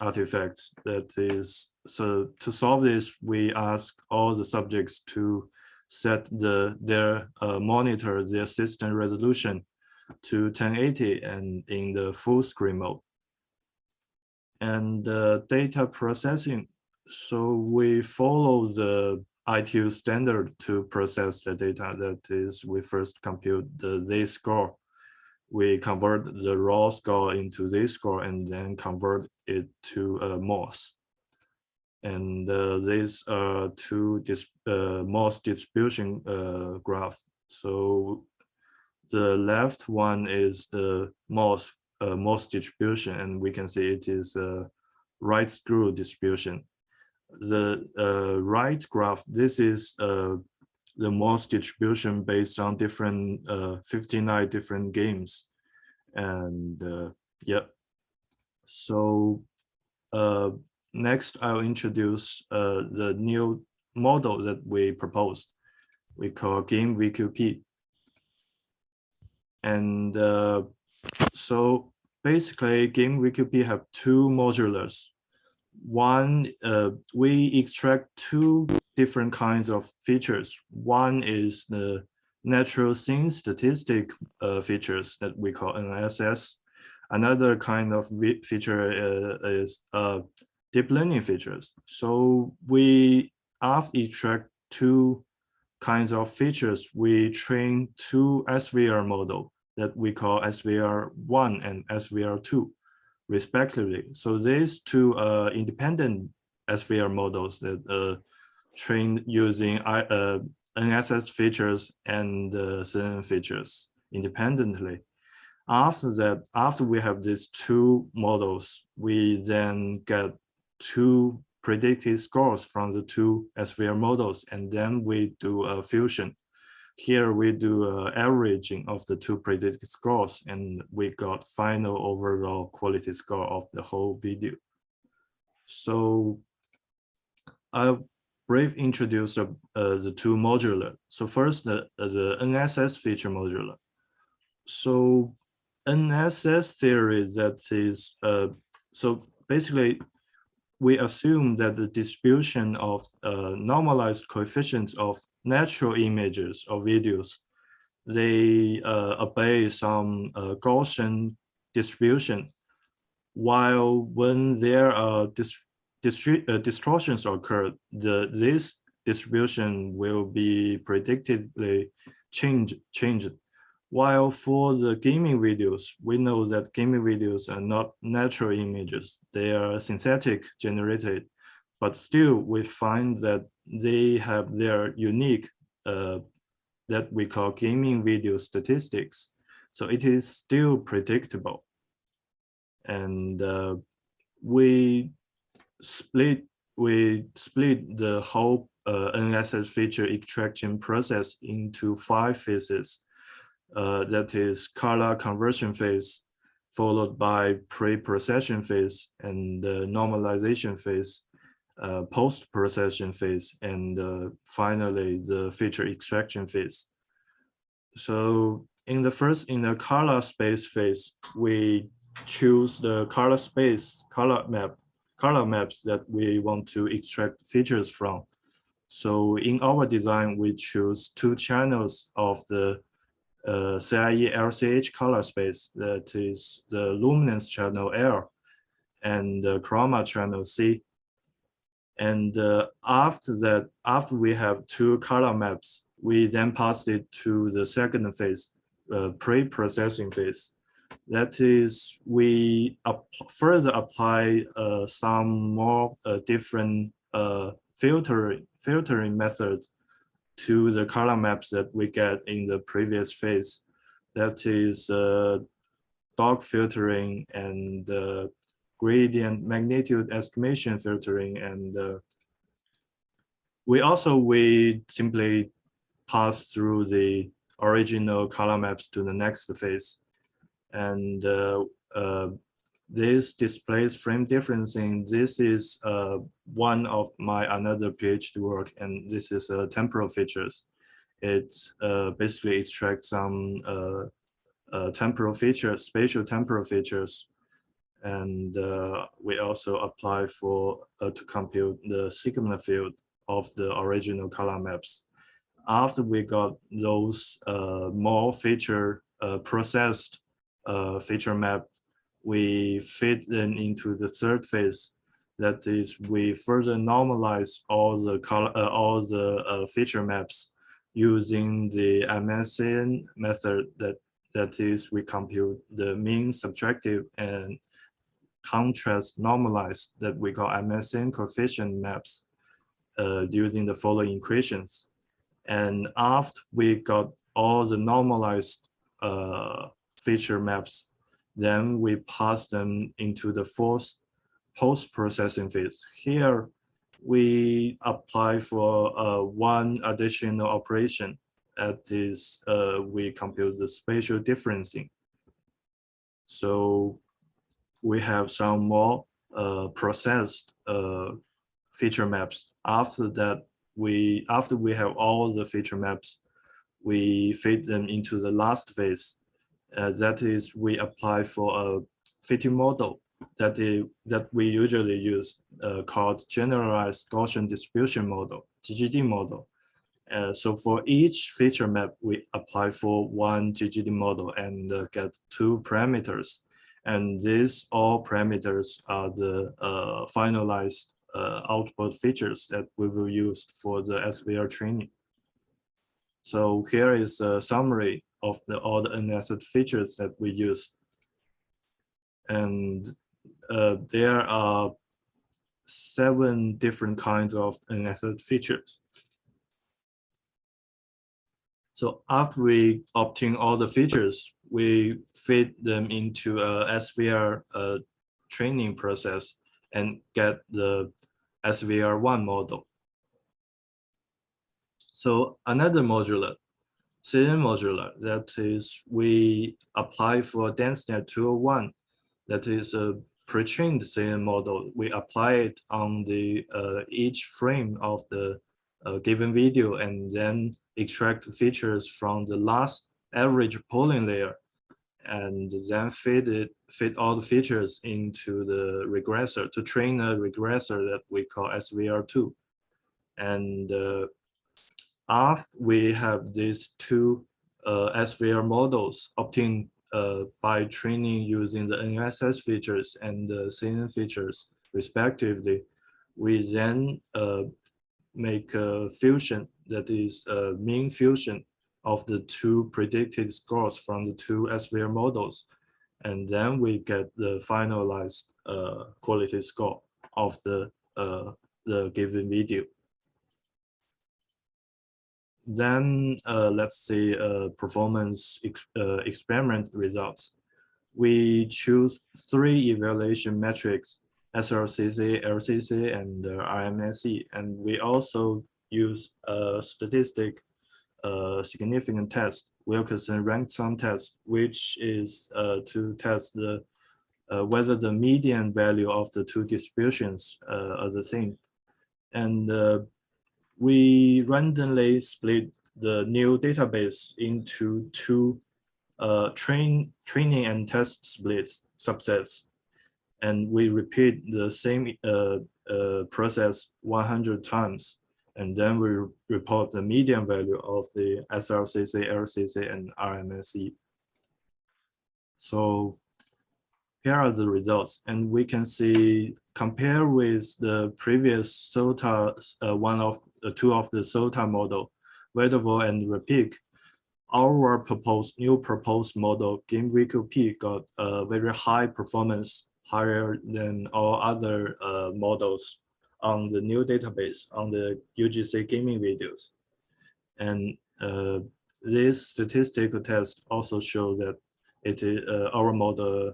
That is, so to solve this, we ask all the subjects to set their monitor, their system resolution to 1080 and in the full screen mode. And data processing. So we follow the ITU standard to process the data. That is, we first compute the z-score. We convert the raw score into z-score and then convert it to MOS. And these are two MOS distribution graphs. So the left one is the MOS distribution, and we can see it is a right screw distribution. The right graph, this is the MOS distribution based on different 59 different games. And yeah, so next I'll introduce the new model that we proposed. We call game VQP. And so basically game VQP have two modulars. One, we extract two different kinds of features. One is the natural scene statistic features that we call NSS. Another kind of feature is deep learning features. So we after extract two kinds of features, we train two SVR model that we call SVR1 and SVR2 respectively. So these two independent SVR models that trained using NSS features and CNN features independently. After that, after we have these two models, we then get two predicted scores from the two SVR models, and then we do a fusion. Here we do averaging of the two predicted scores, and we got final overall quality score of the whole video. So I'll briefly introduce the two modular. So first, the NSS feature modular. So NSS theory, that is, so basically, we assume that the distribution of normalized coefficients of natural images or videos, they obey some Gaussian distribution, while when there are distortions occur, this distribution will be predictably changed. While for the gaming videos, we know that gaming videos are not natural images, they are synthetic generated, but still we find that they have their unique, that we call gaming video statistics. So it is still predictable. And we split the whole NSS feature extraction process into 5 phases. That is color conversion phase, followed by pre-processing phase and normalization phase, post-processing phase, and finally the feature extraction phase. So in the color space phase, we choose the color maps that we want to extract features from. So in our design, we choose 2 channels of the CIE LCH color space, that is the luminance channel L and the chroma channel C. And after that, after we have 2 color maps, we then pass it to the second phase, pre-processing phase. That is, we further apply some more different filtering methods to the color maps that we get in the previous phase. That is dog filtering and gradient magnitude estimation filtering, and we simply pass through the original color maps to the next phase. And this displays frame differencing. This is one of my another PhD work, and this is temporal features. It basically extracts some temporal features, spatial temporal features, and we also apply for to compute the signal field of the original color maps. After we got those more feature processed feature map, we fit them into the third phase. That is, we further normalize all the feature maps using the MSN method. That is, we compute the mean, subtractive, and contrast normalized, that we call MSN coefficient maps, using the following equations. And after we got all the normalized feature maps, then we pass them into the fourth post-processing phase. Here, we apply for one additional operation. That is, we compute the spatial differencing. So we have some more processed feature maps. After that, after we have all the feature maps, we feed them into the last phase. That is, we apply for a fitting model that we usually use, called generalized Gaussian distribution model, GGD model. So for each feature map, we apply for one GGD model and get 2 parameters. And these all parameters are the finalized output features that we will use for the SVR training. So here is a summary of all the unasset features that we use. And there are 7 different kinds of unasset features. So after we obtain all the features, we feed them into a SVR training process and get the SVR1 model. So another modular, CNN modular, that is, we apply for DenseNet 201. That is a pre-trained CNN model. We apply it on the each frame of the given video, and then extract features from the last average polling layer, and then feed all the features into the regressor to train a regressor that we call SVR2. And after we have these 2 SVR models obtained by training using the NUSS features and the CNN features respectively, we then make a fusion, that is a mean fusion of the 2 predicted scores from the 2 SVR models. And then we get the finalized quality score of the given video. Then let's see performance experiment results. We choose 3 evaluation metrics: SRCC, LCC, and RMSE. And we also use a statistic significant test, Wilkinson ranked sum test, which is to test the whether the median value of the 2 distributions are the same. And we randomly split the new database into 2 training and test splits subsets. And we repeat the same process 100 times. And then we report the median value of the SLCC, LCC, and RMSE. So here are the results, and we can see, compare with the previous SOTA, two of the SOTA model, Weatherville and Repeat, our new proposed model, Game VQP, got a very high performance, higher than all other models on the new database, on the UGC gaming videos. And this statistical test also show that it is our model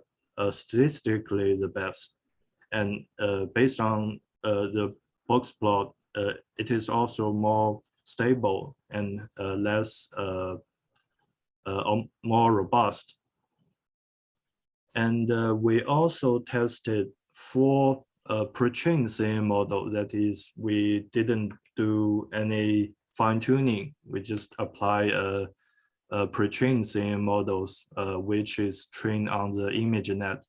statistically the best. And based on the box plot, it is also more stable and more robust. And we also tested 4 pre-trained CM model. That is, we didn't do any fine tuning. We just apply a pre-trained CM models, which is trained on the ImageNet.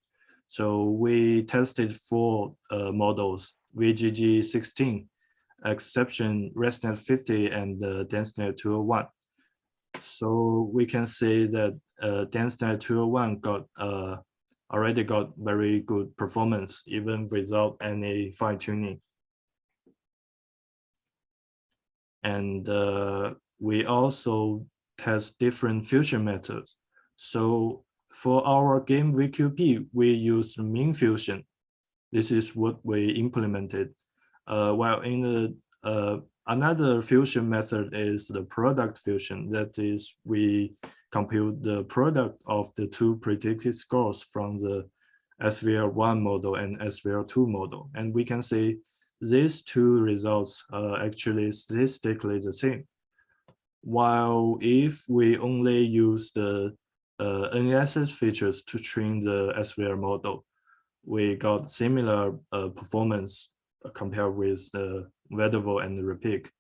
So we tested 4 models: VQEG 16, Exception ResNet 50, and DenseNet 201. So we can say that DenseNet 201 already got very good performance, even without any fine tuning. And we also test different fusion methods. So for our game VQP, we use mean fusion. This is what we implemented. While in the another fusion method is the product fusion. That is, we compute the product of the 2 predicted scores from the SVR1 model and SVR2 model. And we can say these 2 results are actually statistically the same. While if we only use the NSS features to train the SVR model, we got similar performance compared with the Weatherville and the Repeat.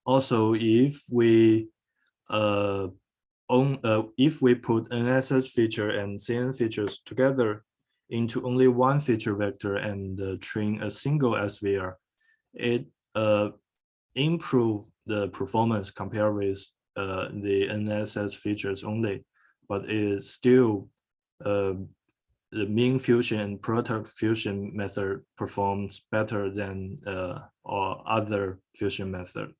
Also, if we put NSS feature and CN features together into only one feature vector and train a single SVR, it improve the performance compared with the NSS features only, but it is still the mean fusion and product fusion method performs better than or other fusion method.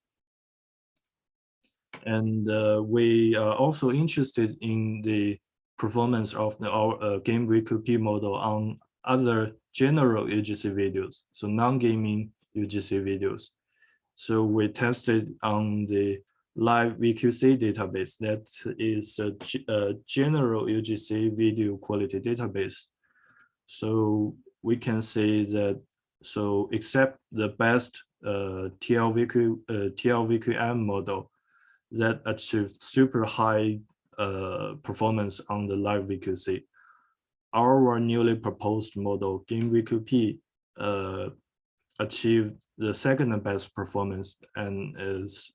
And we are also interested in the performance of our game VQP model on other general UGC videos, so non-gaming UGC videos. So we tested on the live VQC database. That is a general UGC video quality database. So we can say that, so except the best TLVQM model that achieved super high performance on the live VQC, our newly proposed model, Game VQP, achieved the second best performance and is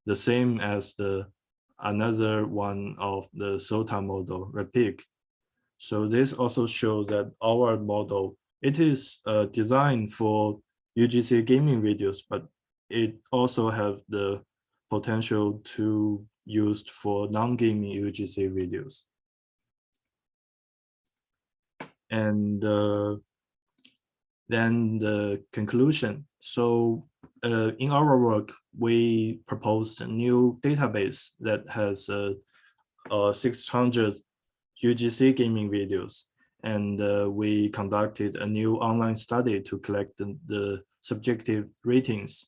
the same as another one of the SOTA model, Repeat. So this also shows that our model, it is designed for UGC gaming videos, but it also have the potential to used for non-gaming UGC videos. And then the conclusion. So in our work, we proposed a new database that has 600 UGC gaming videos. And we conducted a new online study to collect the subjective ratings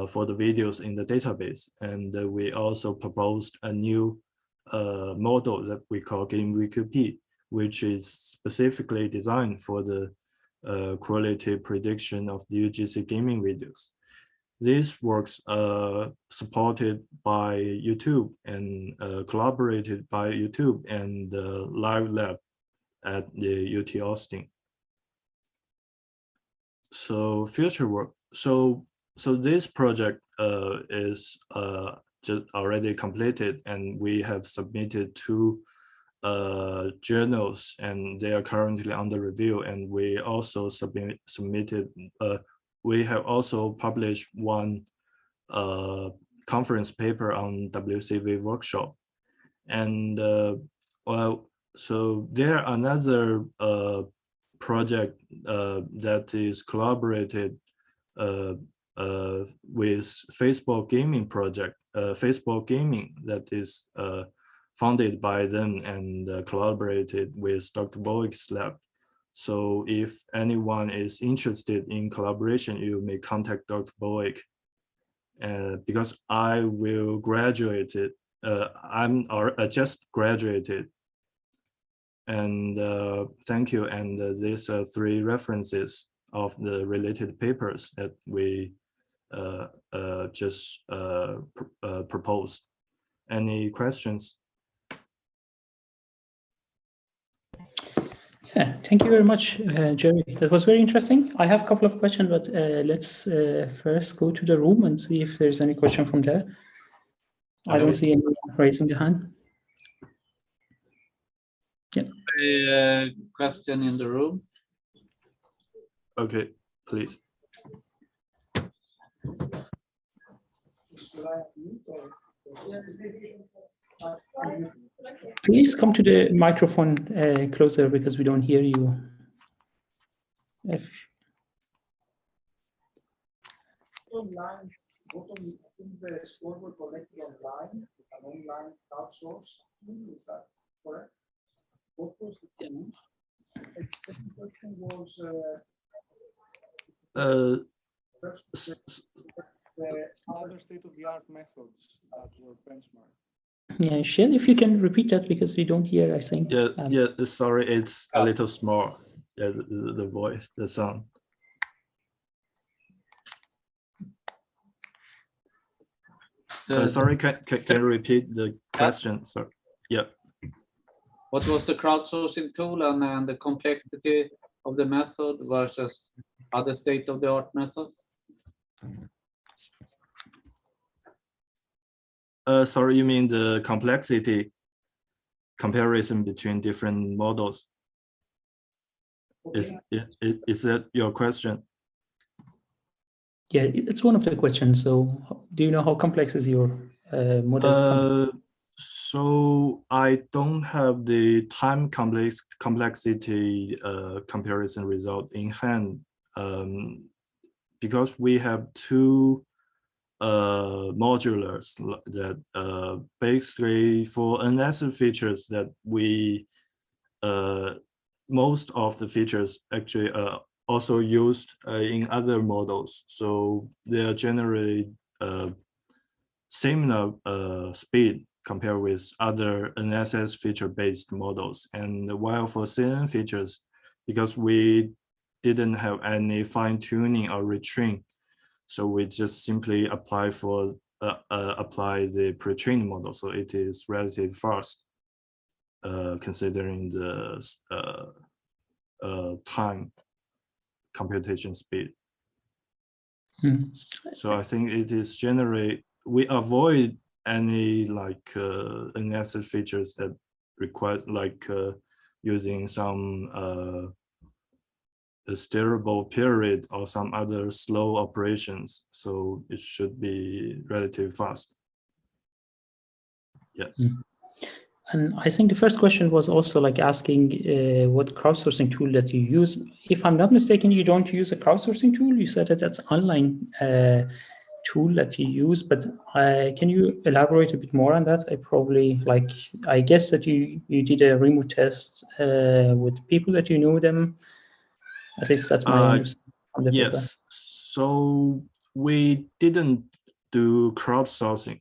for the videos in the database. And we also proposed a new model that we call Game VQP, which is specifically designed for the quality prediction of the UGC gaming videos. This works supported by YouTube and collaborated by YouTube and Live Lab at the UT Austin. So future work. So this project is just already completed, and we have submitted 2 journals, and they are currently under review. And we also submitted we have also published one conference paper on WCV workshop. And well, so there are another project that is collaborated with Facebook Gaming project, Facebook Gaming, that is funded by them and collaborated with Dr. Bowick's lab. So if anyone is interested in collaboration, you may contact Dr. Bowick. Because I will graduate it. I just graduated. And thank you. And these are 3 references of the related papers that we just proposed. Any questions? Yeah, thank you very much, Jerry. That was very interesting. I have a couple of questions, but let's first go to the room and see if there's any question from there. I don't see anyone raising the hand. Yeah. A question in the room. Okay, please. Please come to the microphone closer because we don't hear you. Online, bottom, I think the scores were collected online, with an online crowdsource. Is that correct? What was the tool? And the second question was the other state-of-the-art methods that were benchmarked. Yeah, Shell, if you can repeat that because we don't hear, I think. Yeah, sorry, it's a little small. Yeah, the voice, the sound. Sorry, can you repeat the question? Sorry. Yeah. What was the crowdsourcing tool and the complexity of the method versus other state-of-the-art method? Sorry, you mean the complexity comparison between different models? Is that your question? Yeah, it's one of the questions. So do you know how complex is your model? So I don't have the time complexity comparison result in hand because we have 2 modulars that basically for unnecessary features that we most of the features actually also used in other models, so they are generally similar speed compared with other NSS feature-based models. And while for CNN features, because we didn't have any fine-tuning or retrain, so we just simply apply the pre-trained model. So it is relatively fast, considering the time computation speed. So I think it is generally, we avoid any like unnecessary features that require like using some a steerable period or some other slow operations. So it should be relatively fast. Yeah. And I think the first question was also like asking what crowdsourcing tool that you use. If I'm not mistaken, you don't use a crowdsourcing tool. You said that that's online tool that you use, but can you elaborate a bit more on that? I guess that you did a remote test with people that you know them. At least that's my understanding from the paper. Yes. So we didn't do crowdsourcing.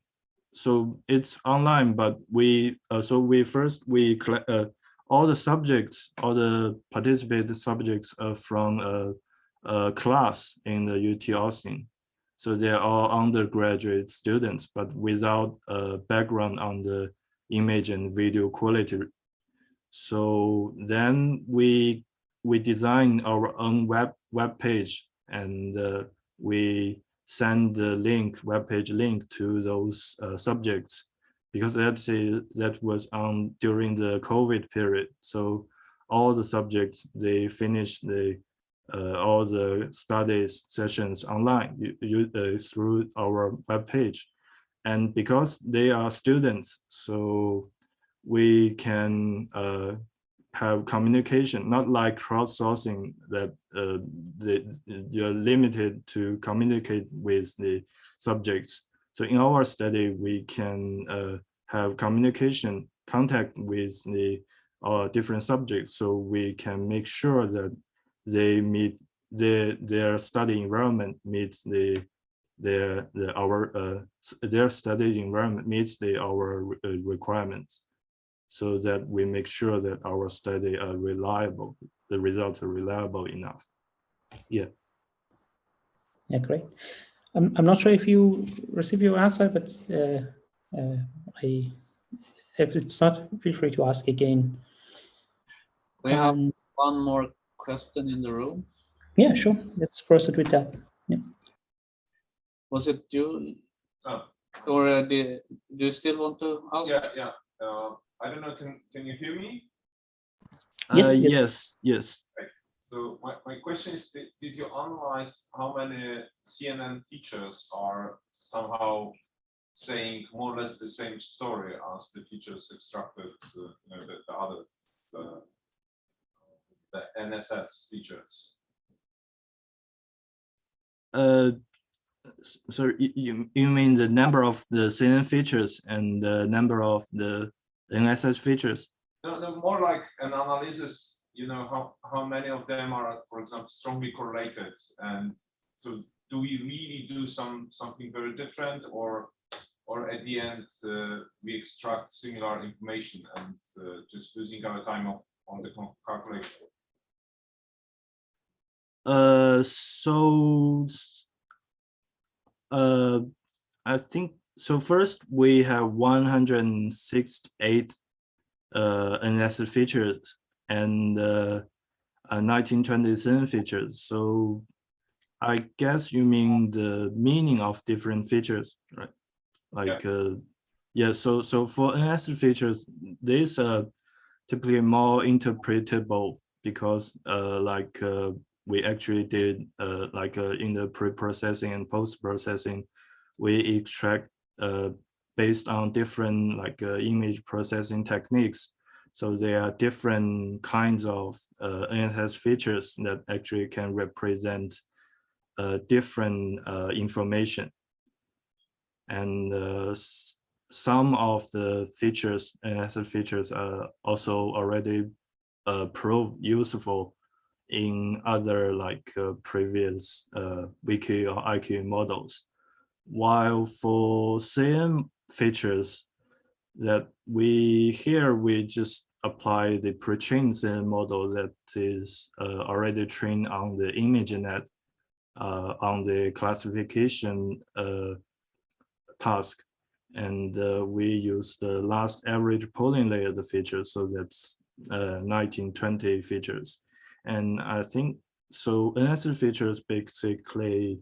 So it's online, but we collect all the subjects, all the participated subjects from a class in the UT Austin. So they're all undergraduate students, but without a background on the image and video quality. So then we design our own web page, and we send the web page link to those subjects, because that was during the COVID period. So all the subjects, they finished the all the study sessions online through our web page. And because they are students, so we can have communication, not like crowdsourcing that you're limited to communicate with the subjects. So in our study, we can have communication, contact with the different subjects, so we can make sure that they meet their study environment meets their study environment meets our requirements, so that we make sure that our study are reliable, the results are reliable enough. Yeah. Yeah, great. I'm not sure if you received your answer, but if it's not, feel free to ask again. We have one more question in the room. Yeah, sure. Let's proceed with that. Yeah. Was it you? Oh. Or do you still want to ask? Yeah. I don't know. Can you hear me? Yes. So my question is, did you analyze how many CNN features are somehow saying more or less the same story as the features extracted, the other, the NSS features? So you mean the number of the CNN features and the number of the NSS features? No, more like an analysis. How many of them are, for example, strongly correlated, and so do we really do something very different, or at the end we extract similar information and just losing our time on the calculation? I think so. First, we have 168 NSS features and 1927 features. So I guess you mean the meaning of different features, right? Like, yeah. So for NSS features, these are typically more interpretable because we actually did in the pre-processing and post-processing, we extract based on different image processing techniques. So there are different kinds of NSS features that actually can represent different information. And some of the features, NSS features, are also already proved useful in other previous VQ or IQ models. While for CM features that we just apply the pre-trained CM model that is already trained on the ImageNet on the classification task, and we use the last average polling layer the feature, so that's 1920 features. And I think so NSS features basically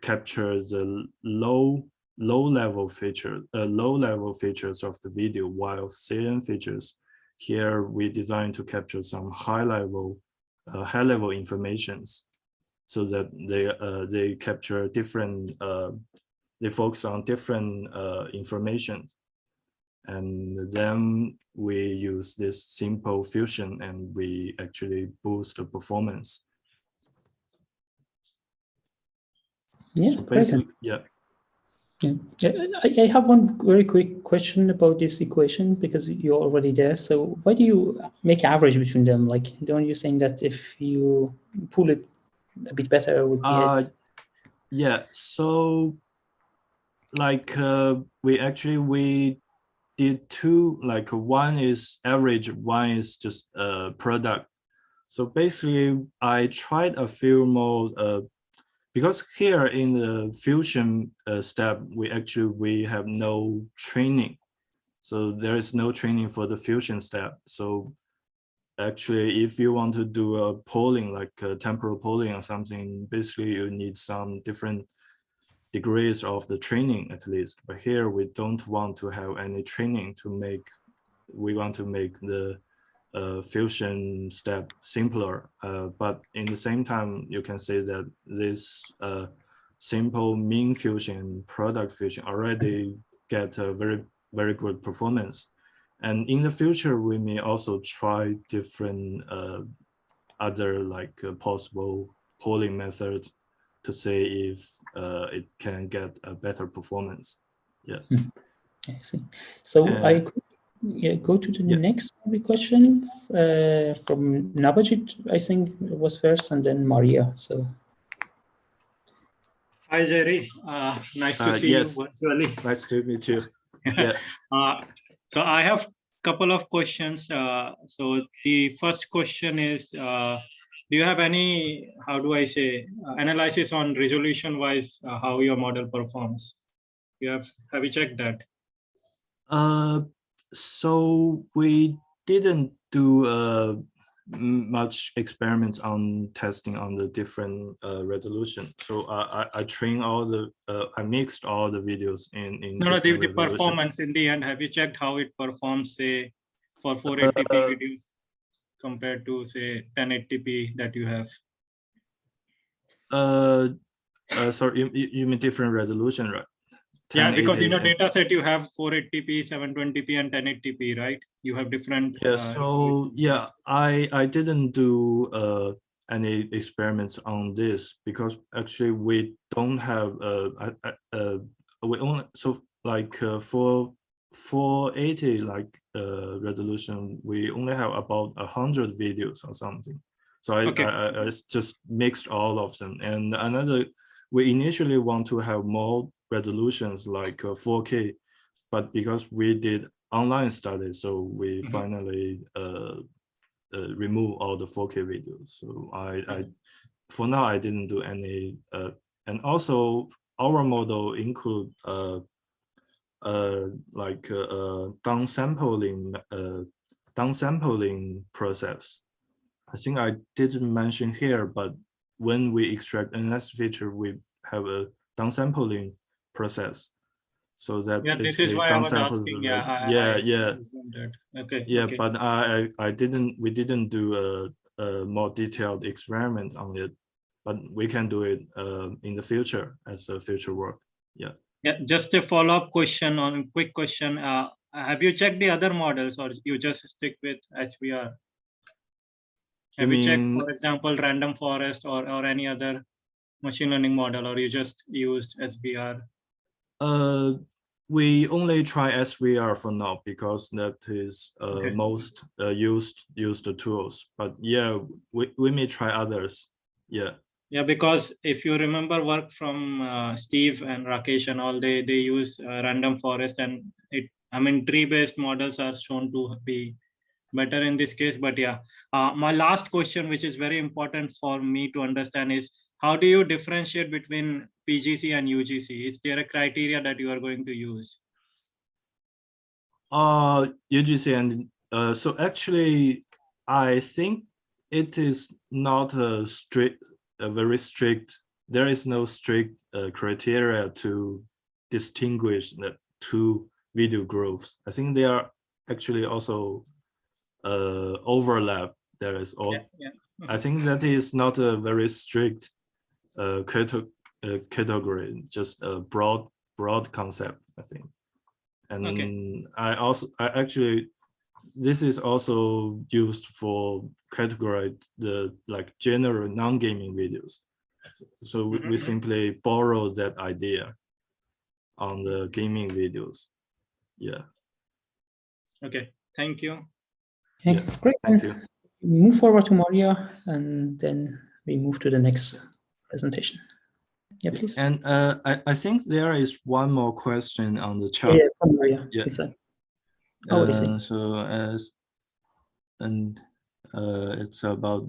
capture the low level features of the video, while CN features here we designed to capture some high level informations, so that they capture different they focus on different information, and then we use this simple fusion and we actually boost the performance. Yeah, so basically, yeah. I have one very quick question about this equation, because you're already there. So why do you make average between them? Like, don't you think that if you pull it a bit better would be yeah, so we did two, one is average, one is just product. So basically I tried a few more because here in the fusion step, we have no training. So there is no training for the fusion step. So actually, if you want to do a polling, like a temporal polling or something, basically you need some different degrees of the training at least. But here we don't want to have any training to make, we want to make the fusion step simpler. But in the same time, you can say that this simple mean fusion and product fusion already get a very good performance. And in the future, we may also try different other like possible polling methods to say if it can get a better performance. Yeah. I see. So I could go to the next question from Nabajit, I think was first, and then Maria. So. Hi, Jerry. Nice to see you virtually. Nice to meet you. Yeah. So I have a couple of questions. So the first question is, do you have any, how do I say, analysis on resolution-wise, how your model performs? Have you checked that? So we didn't do much experiments on testing on the different resolution. So I trained all the I mixed all the videos in No, the performance in the end. Have you checked how it performs, say, for 480p videos compared to say 1080p that you have? Sorry, you mean different resolution, right? Yeah, because in your data set you have 480p, 720p, and 1080p, right? You have different. Yeah. So yeah, I didn't do any experiments on this because actually we don't have we only so like for 480 like resolution we only have about 100 videos or something. So I just mixed all of them. And another, we initially want to have more resolutions like 4K, but because we did online study, so we finally remove all the 4K videos. So I for now I didn't do any and also our model include like downsampling process. I think I didn't mention here, but when we extract NS feature, we have a downsampling process. So that this is why I was asking. But we didn't do a more detailed experiment on it, but we can do it in the future as a future work. Yeah. Yeah, just a follow-up question on quick question. Have you checked the other models or you just stick with SVR? Have you checked, for example, random forest or any other machine learning model, or you just used SVR? We only try SVR for now because that is most used tools. But yeah, we may try others. Yeah. Yeah, because if you remember work from Steve and Rakesh and all, they use random forest, and tree-based models are shown to be better in this case. But yeah, my last question, which is very important for me to understand, is how do you differentiate between PGC and UGC? Is there a criteria that you are going to use? UGC and so actually, I think it is not a very strict. There is no strict criteria to distinguish the two video groups. I think they are actually also overlap. There is all. I think that is not a very strict category, just a broad concept, I think. And I actually, this is also used for categorize the like general non-gaming videos. So we simply borrow that idea on the gaming videos. Yeah. Okay, thank you. Yeah, great. Thank you. Move forward to Maria, and then we move to the next presentation. Yeah, please. And I think there is one more question on the chat. Yeah, from Maria. Yeah. Exactly. I see. So it's about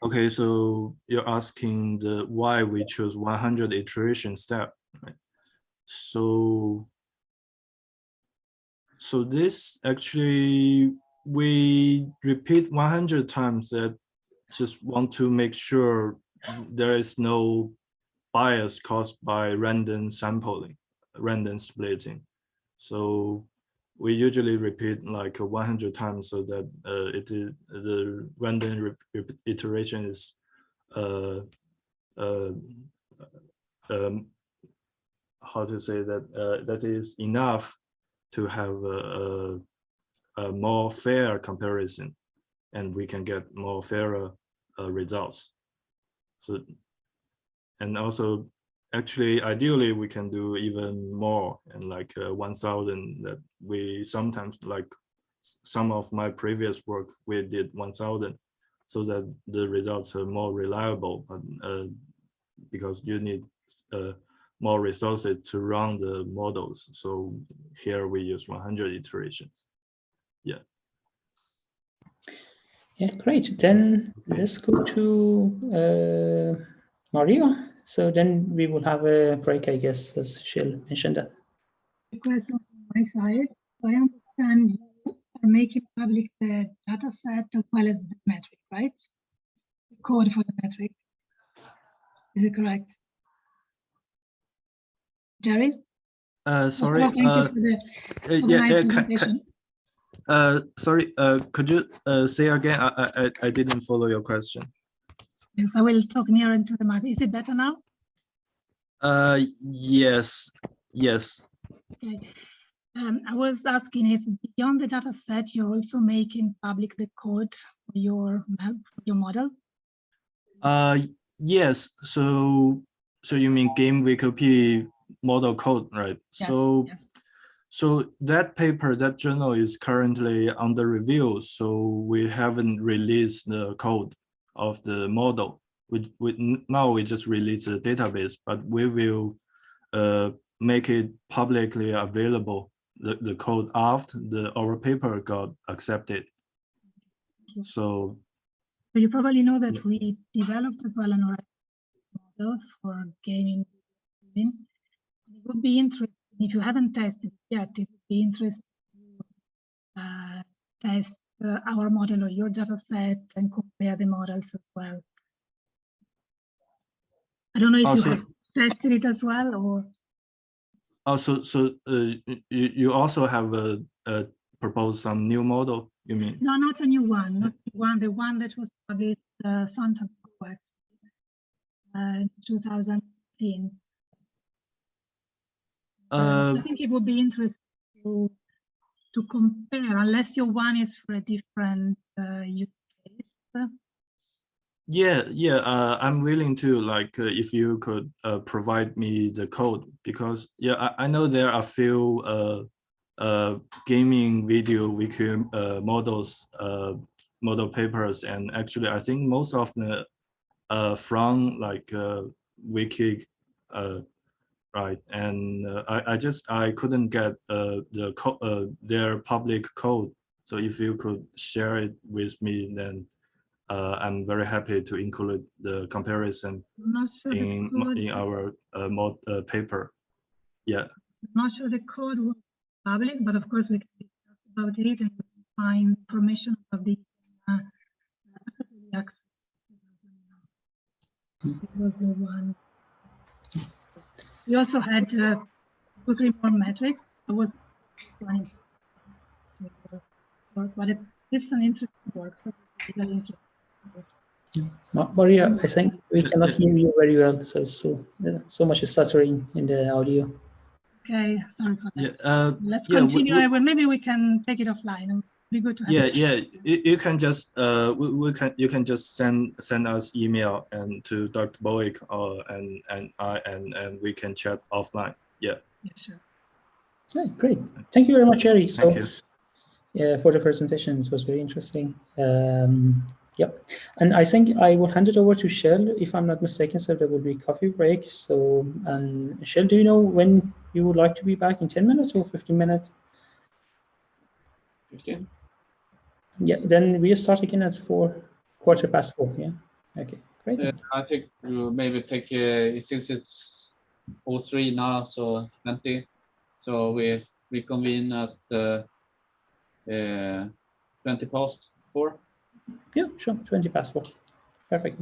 okay, so you're asking why we choose 100 iteration step, right? So this actually we repeat 100 times that just want to make sure there is no bias caused by random sampling, random splitting. So we usually repeat like 100 times so that the random iteration is how to say that that is enough to have a more fair comparison, and we can get more fairer results. So, and also, actually, ideally, we can do even more, and like 1,000. That we sometimes, like some of my previous work, we did 1,000, so that the results are more reliable. But because you need more resources to run the models, so here we use 100 iterations. Yeah. Yeah, great. Then let's go to Maria. So then we will have a break, I guess, as she'll mention that. Question on my side. I understand you are making public the data set as well as the metric, right? The code for the metric. Is it correct? Jerry? Sorry. Thank you for the presentation. Sorry. Could you say again? I didn't follow your question. Yes, I will talk nearer into the mic. Is it better now? Yes. Yes. Okay. I was asking if beyond the data set, you're also making public the code for your model. Yes. So you mean Game VQP model code, right? Yes, So. yes. So that paper, that journal is currently under review. So we haven't released the code of the model. Now we just release the database, but we will make it publicly available, the code after our paper got accepted. So you probably know that we developed as well an model for gaming. It would be interesting, if you haven't tested yet, it would be interesting to test our model or your data set and compare the models as well. I don't know if you have tested it as well, or. Also, you also have proposed some new model, you mean? No, not a new one, not the one that was published some time ago, in 2018. I think it would be interesting to compare, unless your one is for a different use case. Yeah. I'm willing to, like, if you could provide me the code, because I know there are few gaming video models, model papers, and actually I think most of the from like VQEG, right? And I couldn't get their public code. So if you could share it with me, then I'm very happy to include the comparison in our paper. Yeah. I'm not sure the code was public, but of course we can discuss about it and find information of the It was the one. We also had 2 or 3 more metrics. It was one. But it's an interesting work. So it's very interesting. Maria, I think we cannot hear you very well. So much stuttering in the audio. Okay, sorry for that. Yeah, let's continue. Maybe we can take it offline. It'd be good to have You can just you can just send us email and to Dr. Bowick and we can chat offline. Yeah. Yeah, sure. Okay, great. Thank you very much, Jerry. Thank you. Yeah, for the presentation, it was very interesting. Yep, and I think I will hand it over to Shell, if I'm not mistaken. So there will be a coffee break. So, and Shell, do you know when you would like to be back, in 10 minutes or 15 minutes? 15. Yeah, then we start again at 4:15. Yeah. Okay, great. I think we'll maybe take since it's 03 now, so 20. So we reconvene at 20 past 4. Yeah, sure. 20 past 4. Perfect.